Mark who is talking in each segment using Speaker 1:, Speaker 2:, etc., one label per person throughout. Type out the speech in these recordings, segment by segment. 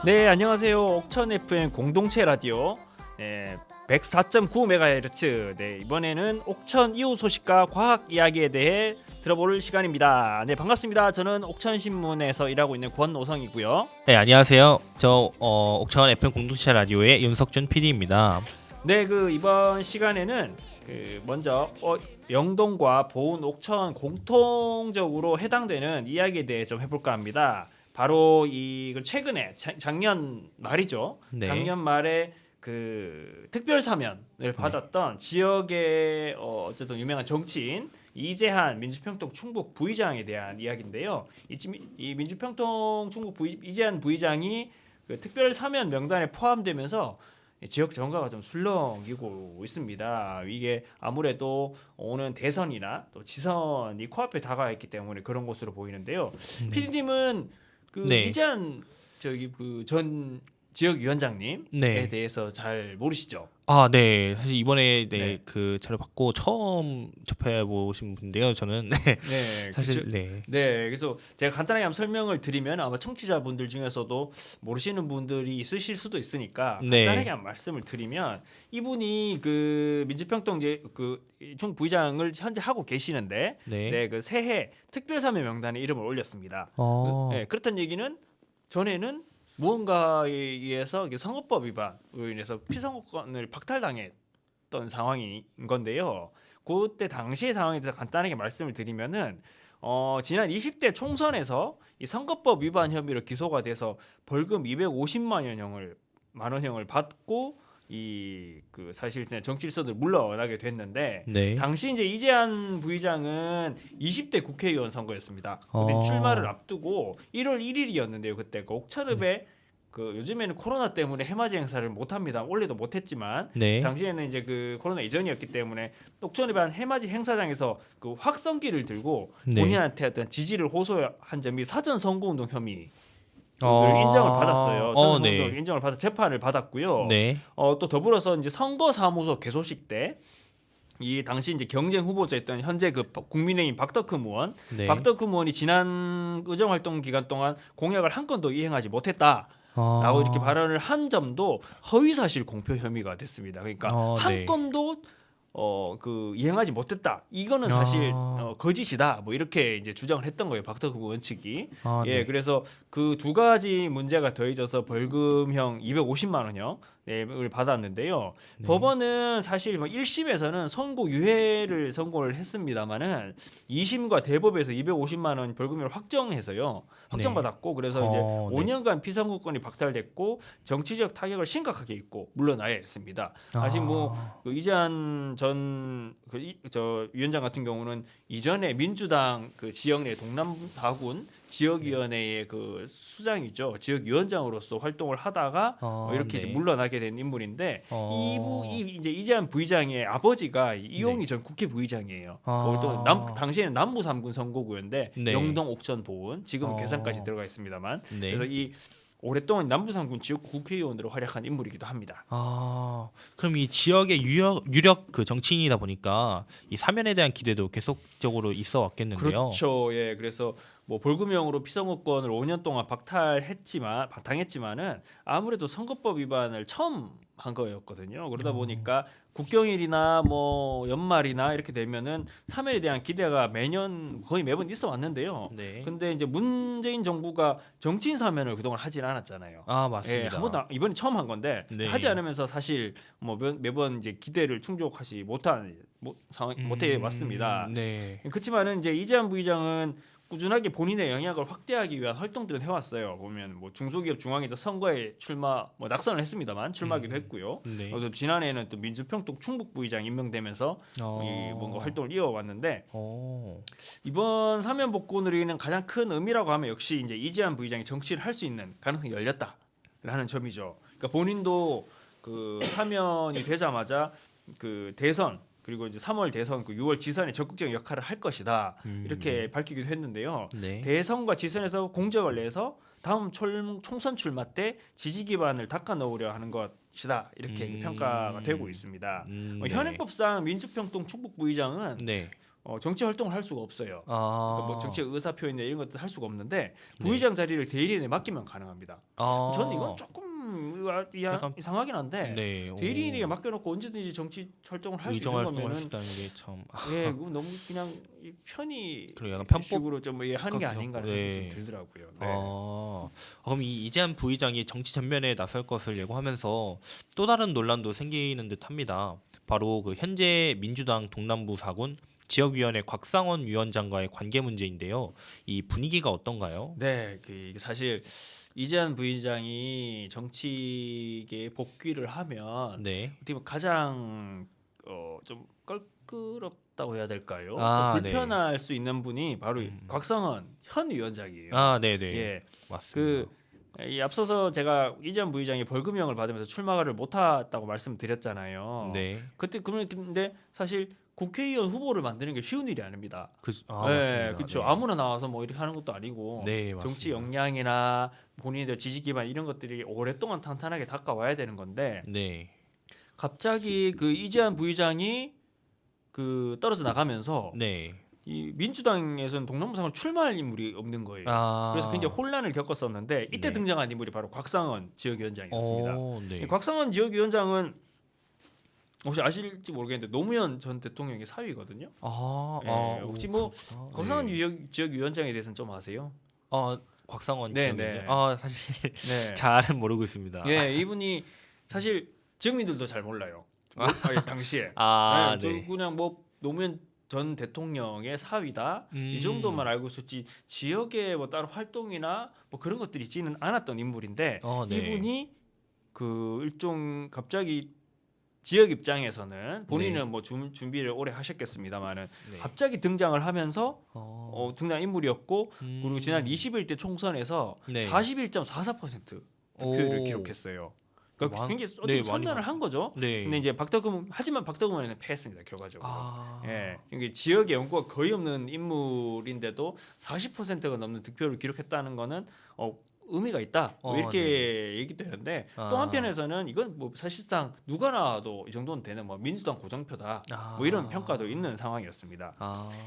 Speaker 1: 네, 안녕하세요. 옥천 FM 공동체 라디오 104.9MHz. 네, 이번에는 옥천 이후 소식과 과학 이야기에 대해 들어볼 시간입니다. 네, 반갑습니다. 저는 옥천 신문에서 일하고 있는 권오성이고요.
Speaker 2: 네, 안녕하세요. 저 옥천 FM 공동체 라디오의 윤석준 PD입니다.
Speaker 1: 네, 이번 시간에는 먼저 영동과 보은 옥천 공통적으로 해당되는 이야기에 대해 좀 해볼까 합니다. 바로 최근에 작년 말이죠.
Speaker 2: 네.
Speaker 1: 작년 말에 특별 사면을 받았던 지역의 어쨌든 유명한 정치인 이재한 민주평통 충북 부의장에 대한 이야기인데요. 이 민주평통 충북 이재한 부의장이 특별 사면 명단에 포함되면서 지역 정가가 좀 술렁이고 있습니다. 이게 아무래도 오는 대선이나 또 지선이 코앞에 다가있기 때문에 그런 것으로 보이는데요.
Speaker 2: 네.
Speaker 1: PD님은
Speaker 2: 네.
Speaker 1: 이재한 전 지역위원장님에
Speaker 2: 네.
Speaker 1: 대해서 잘 모르시죠?
Speaker 2: 아, 네. 사실 이번에
Speaker 1: 네.
Speaker 2: 그 자료 받고 처음 접해보신 분인데요. 저는
Speaker 1: 네,
Speaker 2: 사실
Speaker 1: 그쵸?
Speaker 2: 네.
Speaker 1: 네, 그래서 제가 간단하게 한번 설명을 드리면 아마 청취자분들 중에서도 모르시는 분들이 있으실 수도 있으니까
Speaker 2: 네.
Speaker 1: 간단하게 한 말씀을 드리면 이분이 민주평통 충북 부의장을 현재 하고 계시는데
Speaker 2: 네.
Speaker 1: 새해 특별사면 명단에 이름을 올렸습니다.
Speaker 2: 어.
Speaker 1: 그렇다는 얘기는 전에는 무언가에 의해서 선거법 위반으로 인해서 피선거권을 박탈당했던 상황인 건데요. 그때 당시의 상황에 대해서 간단하게 말씀을 드리면은 지난 20대 총선에서 이 선거법 위반 혐의로 기소가 돼서 벌금 250만 원형을 받고 사실상 정치일선으로 물러나게 됐는데
Speaker 2: 네.
Speaker 1: 당시 이제 이재한 부의장은 20대 국회의원 선거였습니다. 근데 출마를 앞두고 1월 1일이었는데요. 그때 옥천읍에 요즘에는 코로나 때문에 해맞이 행사를 못 합니다. 원래도 못 했지만
Speaker 2: 네.
Speaker 1: 당시에는 이제 코로나 이전이었기 때문에 옥천읍에 한 해맞이 행사장에서 확성기를 들고
Speaker 2: 네.
Speaker 1: 본인한테 어떤 지지를 호소한 점이 사전 선거운동 혐의 인정을 받았어요.
Speaker 2: 네.
Speaker 1: 인정을 받아 재판을 받았고요.
Speaker 2: 네.
Speaker 1: 또 더불어서 이제 선거사무소 개소식 때 이 당시 이제 경쟁 후보자였던 현재 국민의힘 박덕흠 의원,
Speaker 2: 네.
Speaker 1: 박덕흠 의원이 지난 의정 활동 기간 동안 공약을 한 건도 이행하지 못했다라고 이렇게 발언을 한 점도 허위사실 공표 혐의가 됐습니다. 그러니까 한
Speaker 2: 네.
Speaker 1: 건도 이행하지 못했다. 이거는 사실 거짓이다. 뭐 이렇게 이제 주장을 했던 거예요. 박덕흠 의원 측이.
Speaker 2: 네.
Speaker 1: 그래서 그 두 가지 문제가 더해져서 벌금형 250만 원형을 받았는데요.
Speaker 2: 네.
Speaker 1: 법원은 사실 1심에서는 선고 유예를 선고를 했습니다만은 2심과 대법에서 250만 원 벌금을 확정해서요. 확정받았고 그래서 이제 5년간 피선거권이 박탈됐고 정치적 타격을 심각하게 입고 물러나야 했습니다. 사실 이재한 전 위원장 같은 경우는 이전에 민주당 지역 내 동남 4군 지역위원회의 수장이죠. 지역위원장으로서 활동을 하다가 이렇게 이제 물러나게 된 인물인데 이제 이재한 부의장의 아버지가 이용희 전 국회 부의장이에요. 또 당시에는 남부 3군 선거구였는데 영동, 옥천, 보은 지금은 괴산까지 들어가 있습니다만 그래서 오랫동안 남부 3군 지역 국회의원으로 활약한 인물이기도 합니다.
Speaker 2: 그럼 이 지역의 유력 정치인이다 보니까 이 사면에 대한 기대도 계속적으로 있어 왔겠는데요.
Speaker 1: 그렇죠. 예. 그래서 벌금형으로 피선거권을 5년 동안 당했지만은 아무래도 선거법 위반을 처음 한 거였거든요. 그러다 보니까 국경일이나 연말이나 이렇게 되면은 사면에 대한 기대가 거의 매번 있어 왔는데요.
Speaker 2: 네.
Speaker 1: 근데 이제 문재인 정부가 정치인 사면을 그동안 하진 않았잖아요.
Speaker 2: 맞습니다.
Speaker 1: 한 번도 이번이 처음 한 건데
Speaker 2: 네.
Speaker 1: 하지 않으면서 사실 매번 이제 기대를 충족하지 못해 왔습니다.
Speaker 2: 네.
Speaker 1: 그렇지만은 이제 이재한 부의장은 꾸준하게 본인의 영향을 확대하기 위한 활동들을 해왔어요. 보면 중소기업 중앙에서 선거에 낙선을 했습니다만 출마하기도 했고요.
Speaker 2: 네.
Speaker 1: 지난해에는 또 민주평통 충북 부의장 임명되면서 뭔가 활동을 이어왔는데 이번 사면 복권으로 인한 가장 큰 의미라고 하면 역시 이제 이재한 부의장이 정치를 할 수 있는 가능성이 열렸다라는 점이죠. 그러니까 본인도 사면이 되자마자 대선 그리고 이제 3월 대선 6월 지선에 적극적인 역할을 할 것이다 이렇게 밝히기도 했는데요.
Speaker 2: 네.
Speaker 1: 대선과 지선에서 공적을 내서 다음 총선 출마 때 지지 기반을 닦아 놓으려 하는 것이다 이렇게 평가가 되고 있습니다. 현행법상 민주평통 충북 부의장은 정치 활동을 할 수가 없어요. 그러니까 뭐 정치 의사 표현이나 이런 것도 할 수가 없는데 부의장 자리를 대리인에 맡기면 가능합니다. 저는 이건 조금 이상하긴 한데
Speaker 2: 네.
Speaker 1: 대리인에게 맡겨놓고 언제든지 정치 활동을 할 수 있는 거면은
Speaker 2: 있다는 게 참.
Speaker 1: 예, 그거 너무 그냥 편히
Speaker 2: 약간 편법
Speaker 1: 식으로 좀 하는 게 아닌가 하는 생각이 좀 들더라고요. 네.
Speaker 2: 그럼 이 이재한 부의장이 정치 전면에 나설 것을 예고하면서 또 다른 논란도 생기는 듯합니다. 바로 그 현재 민주당 동남부 4군 지역위원회 곽상원 위원장과의 관계 문제인데요. 이 분위기가 어떤가요?
Speaker 1: 네, 이게 사실 이재한 부의장이 정치계에 복귀를 하면
Speaker 2: 네.
Speaker 1: 어떻게 보면 가장 좀 껄끄럽다고 해야 될까요?
Speaker 2: 아,
Speaker 1: 불편할 수 있는 분이 바로 곽상원 현 위원장이에요.
Speaker 2: 네네.
Speaker 1: 예,
Speaker 2: 맞습니다.
Speaker 1: 이 앞서서 제가 이재한 부의장이 벌금형을 받으면서 출마를 못했다고 말씀드렸잖아요.
Speaker 2: 네.
Speaker 1: 그때 근데 사실 국회의원 후보를 만드는 게 쉬운 일이 아닙니다.
Speaker 2: 네,
Speaker 1: 맞습니다. 그렇죠.
Speaker 2: 네.
Speaker 1: 아무나 나와서 뭐 이렇게 하는 것도 아니고
Speaker 2: 네,
Speaker 1: 정치
Speaker 2: 맞습니다.
Speaker 1: 역량이나 본인의 지지 기반 이런 것들이 오랫동안 탄탄하게 닦아와야 되는 건데
Speaker 2: 네.
Speaker 1: 갑자기 그 이재한 부의장이 그 떨어져 나가면서
Speaker 2: 네.
Speaker 1: 이 민주당에서는 동남부상을 출마할 인물이 없는 거예요. 그래서 굉장히 혼란을 겪었었는데 이때
Speaker 2: 네.
Speaker 1: 등장한 인물이 바로 곽상원 지역위원장이었습니다.
Speaker 2: 네.
Speaker 1: 이 곽상원 지역위원장은 혹시 아실지 모르겠는데 노무현 전 대통령의 사위거든요. 혹시 뭐 곽상원 지역위원장에 대해서는 좀 아세요?
Speaker 2: 곽상원
Speaker 1: 네,
Speaker 2: 지역위원장.
Speaker 1: 네.
Speaker 2: 사실
Speaker 1: 네.
Speaker 2: 잘은 모르고 있습니다.
Speaker 1: 예, 이분이 사실 지역민들도 잘 몰라요. 당시에.
Speaker 2: 네.
Speaker 1: 그냥 뭐 노무현 전 대통령의 사위다 이 정도만 알고 있었지 지역에 뭐 따로 활동이나 뭐 그런 것들이 있지는 않았던 인물인데
Speaker 2: 네.
Speaker 1: 이분이 그 일종 갑자기 지역 입장에서는 본인은
Speaker 2: 네.
Speaker 1: 뭐 준비를 오래 하셨겠습니다만은
Speaker 2: 네.
Speaker 1: 갑자기 등장을 하면서 등장 인물이었고 그리고 지난 21대 총선에서
Speaker 2: 네.
Speaker 1: 41.44% 득표율을 기록했어요. 그러니까 굉장히 어떻게 선전을 한 거죠.
Speaker 2: 네.
Speaker 1: 근데 이제 박덕흠 의원은 패했습니다 결과적으로. 예, 이게 지역에 연고가 거의 없는 인물인데도 40%가 넘는 득표를 기록했다는 거는 의미가 있다. 뭐 이렇게 얘기되는데 또 한편에서는 이건 뭐 사실상 누가 나와도 이 정도는 되는 뭐 민주당 고정표다. 뭐 이런 평가도 있는 상황이었습니다.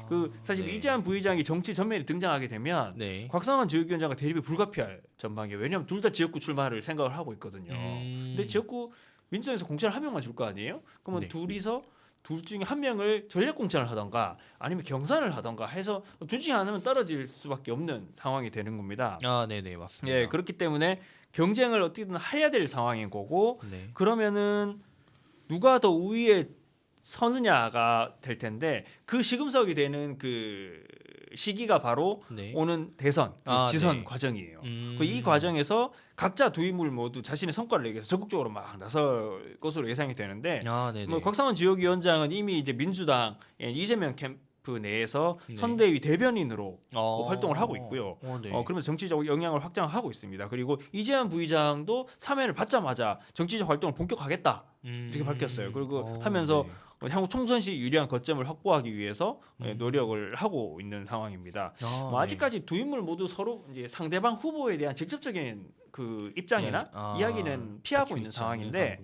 Speaker 1: 그 사실 이재한 부의장이 정치 전면에 등장하게 되면 곽상원 지역위원장과 대립이 불가피할 전망이에요. 왜냐하면 둘 다 지역구 출마를 생각을 하고 있거든요. 근데 지역구 민주당에서 공천을 한 명만 줄 거 아니에요? 그러면 둘이서 둘 중에 한 명을 전략 공천을 하던가 아니면 경선을 하던가 해서 둘 중에 하나는 떨어질 수밖에 없는 상황이 되는 겁니다.
Speaker 2: 네네, 맞습니다.
Speaker 1: 예, 그렇기 때문에 경쟁을 어떻게든 해야 될 상황인 거고 그러면은 누가 더 우위에 서느냐가 될 텐데 그 시금석이 되는 그 시기가 바로 오는 대선 지선 과정이에요. 이 과정에서 각자 두 인물 모두 자신의 성과를 내기 위해서 적극적으로 막 나설 것으로 예상이 되는데 뭐 곽상원 지역위원장은 이미 이제 민주당 이재명 캠프 내에서 선대위 대변인으로 활동을 하고 있고요. 그러면서 정치적 영향을 확장하고 있습니다. 그리고 이재한 부의장도 사면을 받자마자 정치적 활동을 본격화하겠다 이렇게 밝혔어요. 그리고 하면서 향후 총선 시 유리한 거점을 확보하기 위해서 노력을 하고 있는 상황입니다. 아직까지 두 인물 모두 서로 이제 상대방 후보에 대한 직접적인 그 입장이나 이야기는 피하고 있는 상황인데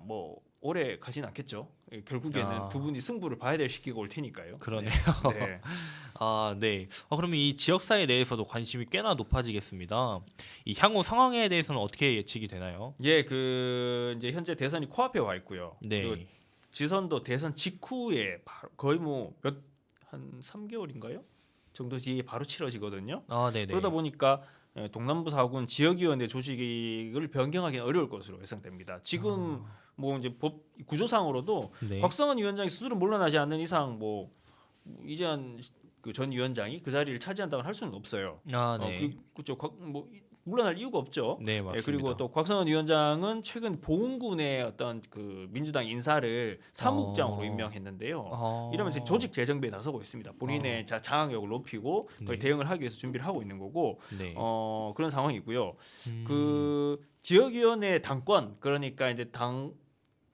Speaker 1: 뭐 오래 가진 않겠죠. 결국에는 두 분이 승부를 봐야 될 시기가 올 테니까요.
Speaker 2: 그러네요. 네. 그러면 이 지역사회 내에서도 관심이 꽤나 높아지겠습니다. 이 향후 상황에 대해서는 어떻게 예측이 되나요?
Speaker 1: 예, 이제 현재 대선이 코앞에 와 있고요.
Speaker 2: 네.
Speaker 1: 그리고 지선도 대선 직후에 거의 뭐 한 3개월인가요? 정도 뒤에 바로 치러지거든요.
Speaker 2: 네네.
Speaker 1: 그러다 보니까 동남부 4군 지역위원회 조직을 변경하기는 어려울 것으로 예상됩니다. 지금 뭐 이제 법 구조상으로도 곽상원 위원장이 스스로 물러나지 않는 이상 뭐 이재한 그 전 위원장이 그 자리를 차지한다고 할 수는 없어요. 그렇죠. 뭐 물러날 이유가 없죠.
Speaker 2: 네, 맞습니다.
Speaker 1: 그리고 또 곽상원 위원장은 최근 보훈군의 어떤 그 민주당 인사를 사무국장으로 임명했는데요. 이러면서 조직 재정비에 나서고 있습니다. 본인의 장악력을 높이고 거의 대응을 하기 위해서 준비를 하고 있는 거고 그런 상황이고요. 그 지역위원회 당권 그러니까 이제 당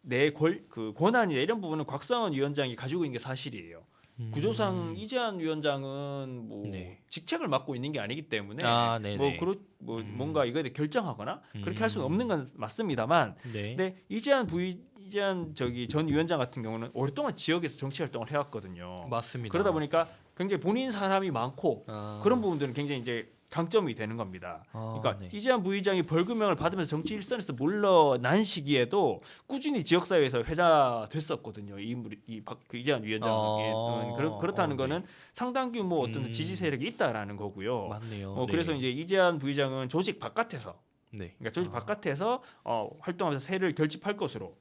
Speaker 1: 내 권한이나 이런 부분은 곽상원 위원장이 가지고 있는 게 사실이에요. 구조상 이재한 위원장은 뭐 직책을 맡고 있는 게 아니기 때문에 뭔가 이거에 대해 결정하거나 그렇게 할 수는 없는 건 맞습니다만 근데 이재한 이재한 전 위원장 같은 경우는 오랫동안 지역에서 정치 활동을 해왔거든요.
Speaker 2: 맞습니다.
Speaker 1: 그러다 보니까 굉장히 본인 사람이 많고 그런 부분들은 굉장히 이제 강점이 되는 겁니다. 그러니까
Speaker 2: 네.
Speaker 1: 이재한 부의장이 벌금형을 받으면서 정치 일선에서 물러난 시기에도 꾸준히 지역사회에서 회자됐었거든요. 이 인물이 그 이재한 위원장은 그렇다는
Speaker 2: 네.
Speaker 1: 거는 상당 규모 어떤 지지 세력이 있다라는 거고요.
Speaker 2: 맞네요.
Speaker 1: 그래서
Speaker 2: 네.
Speaker 1: 이제 이재한 부의장은 조직 바깥에서
Speaker 2: 네.
Speaker 1: 그러니까 조직 바깥에서 활동하면서 세를 결집할 것으로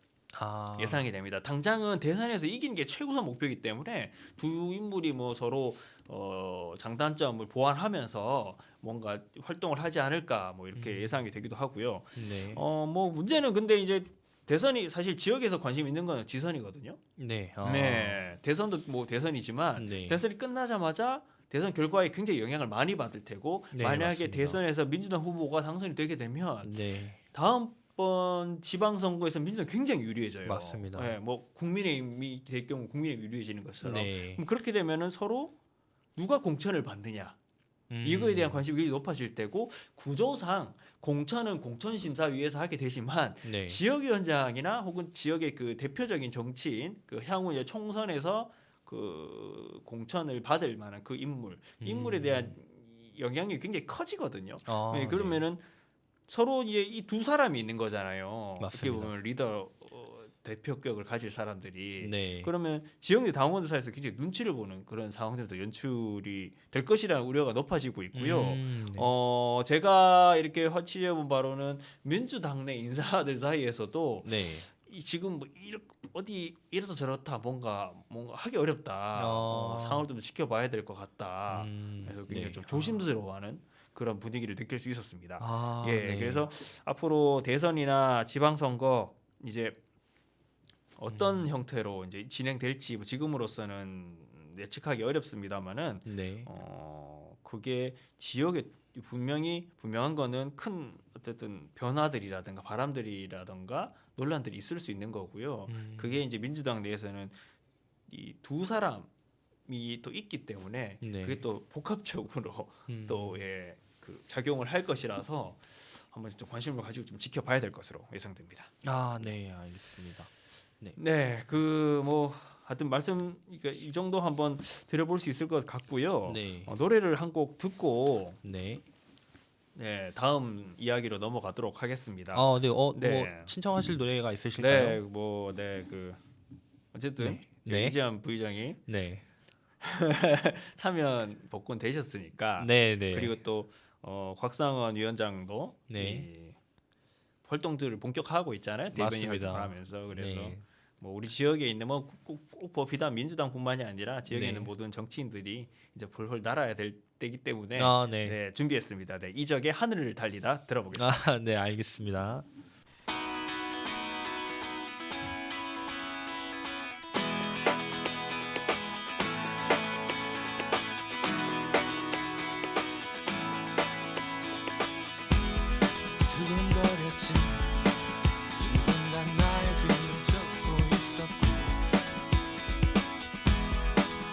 Speaker 1: 예상이 됩니다. 당장은 대선에서 이기는 게 최우선 목표이기 때문에 두 인물이 뭐 서로 장단점을 보완하면서 뭔가 활동을 하지 않을까 뭐 이렇게 예상이 되기도 하고요.
Speaker 2: 네.
Speaker 1: 뭐 문제는 근데 이제 대선이 사실 지역에서 관심 있는 거는 지선이거든요.
Speaker 2: 네.
Speaker 1: 네, 대선도 뭐 대선이지만
Speaker 2: 네.
Speaker 1: 대선이 끝나자마자 대선 결과에 굉장히 영향을 많이 받을 테고
Speaker 2: 네,
Speaker 1: 만약에
Speaker 2: 맞습니다.
Speaker 1: 대선에서 민주당 후보가 당선이 되게 되면
Speaker 2: 네.
Speaker 1: 다음번 지방선거에서 민주당 굉장히 유리해져요.
Speaker 2: 맞습니다.
Speaker 1: 네, 뭐 국민의힘이 될 경우 국민의힘이 유리해지는 것처럼.
Speaker 2: 네.
Speaker 1: 그럼 그렇게 되면은 서로 누가 공천을 받느냐 이거에 대한 관심이 굉장히 높아질 때고 구조상 공천은 공천심사위에서 하게 되지만
Speaker 2: 네.
Speaker 1: 지역위원장이나 혹은 지역의 그 대표적인 정치인 그 향후 이제 총선에서 그 공천을 받을 만한 그 인물에 대한 영향이 굉장히 커지거든요. 네, 그러면은 서로 이제 이 두 사람이 있는 거잖아요.
Speaker 2: 맞습니다.
Speaker 1: 어떻게 보면 리더 대표격을 가질 사람들이
Speaker 2: 네.
Speaker 1: 그러면 지역의 당원들 사이에서 굉장히 눈치를 보는 그런 상황들도 연출이 될 것이라는 우려가 높아지고 있고요.
Speaker 2: 네.
Speaker 1: 제가 이렇게 취재해본 바로는 민주당 내 인사들 사이에서도
Speaker 2: 네.
Speaker 1: 지금 뭐 어디 이렇다 저렇다 뭔가 하기 어렵다. 상황을 좀 지켜봐야 될 것 같다. 그래서 굉장히
Speaker 2: 네.
Speaker 1: 좀 조심스러워하는 그런 분위기를 느낄 수 있었습니다.
Speaker 2: 네.
Speaker 1: 그래서 앞으로 대선이나 지방선거 이제 어떤 형태로 이제 진행될지 뭐 지금으로서는 예측하기 어렵습니다만은
Speaker 2: 네.
Speaker 1: 그게 지역에 분명한 거는 큰 어쨌든 변화들이라든가 바람들이라든가 논란들이 있을 수 있는 거고요. 그게 이제 민주당 내에서는 이 두 사람이 또 있기 때문에
Speaker 2: 네.
Speaker 1: 그게 또 복합적으로 또 그 작용을 할 것이라서 한번 좀 관심을 가지고 좀 지켜봐야 될 것으로 예상됩니다.
Speaker 2: 네, 알겠습니다.
Speaker 1: 네, 그 뭐 하여튼 말씀 이 정도 한번 드려볼 수 있을 것 같고요.
Speaker 2: 네.
Speaker 1: 노래를 한 곡 듣고
Speaker 2: 네.
Speaker 1: 다음 이야기로 넘어가도록 하겠습니다.
Speaker 2: 네. 뭐 신청하실 노래가 있으실까요?
Speaker 1: 그 어쨌든
Speaker 2: 네.
Speaker 1: 이재한 부의장이
Speaker 2: 네.
Speaker 1: 사면 복권 되셨으니까
Speaker 2: 네.
Speaker 1: 그리고 또 곽상원 위원장도
Speaker 2: 네.
Speaker 1: 이 활동들을 본격화하고 있잖아요. 대변인
Speaker 2: 맞습니다.
Speaker 1: 활동을 하면서 그래서
Speaker 2: 네.
Speaker 1: 뭐 우리 지역에 있는 꼭 비단 민주당뿐만이 아니라 지역에
Speaker 2: 네.
Speaker 1: 있는 모든 정치인들이 이제 훌훌 날아야 될 때이기 때문에
Speaker 2: 네.
Speaker 1: 준비했습니다. 이적의 하늘을 달리다 들어보겠습니다.
Speaker 2: 네, 알겠습니다.
Speaker 3: 두근거렸지 누군가 나의 뒤를 쫓고 있었고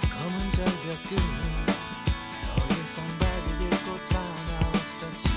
Speaker 3: 검은 절벽 끝더 이상 발 디딜 곳 하나 없었지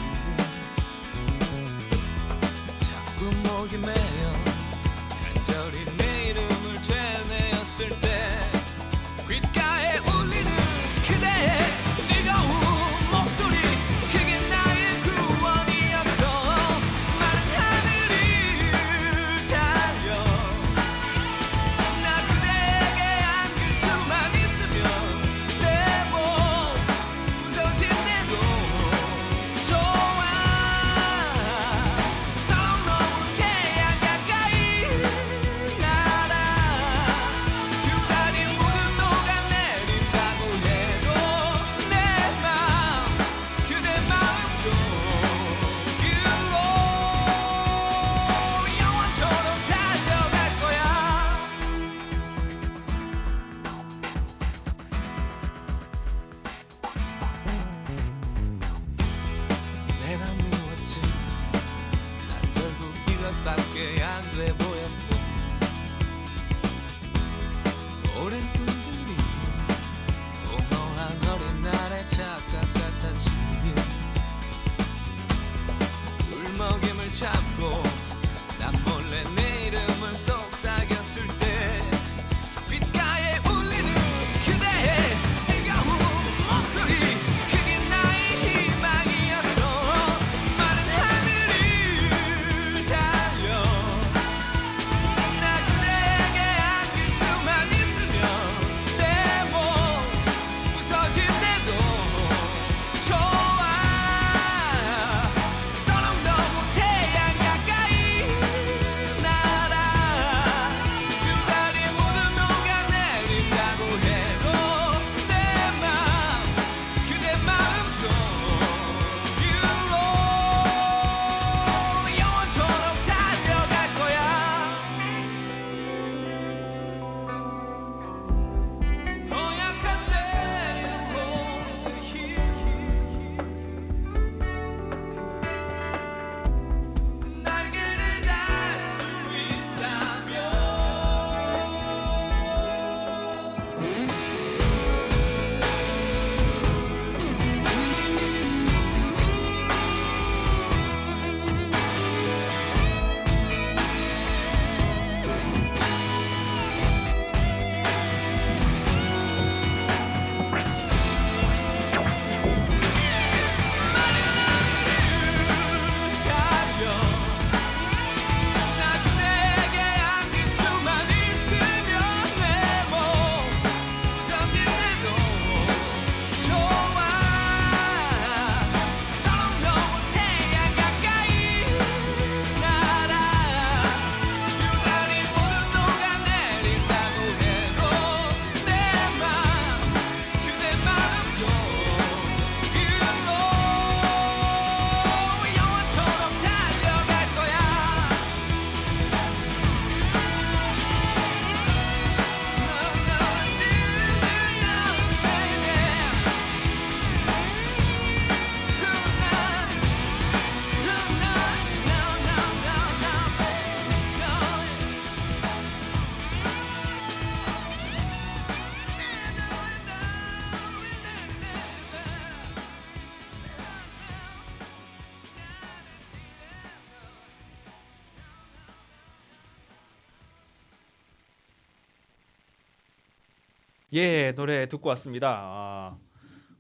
Speaker 1: 예, 노래 듣고 왔습니다.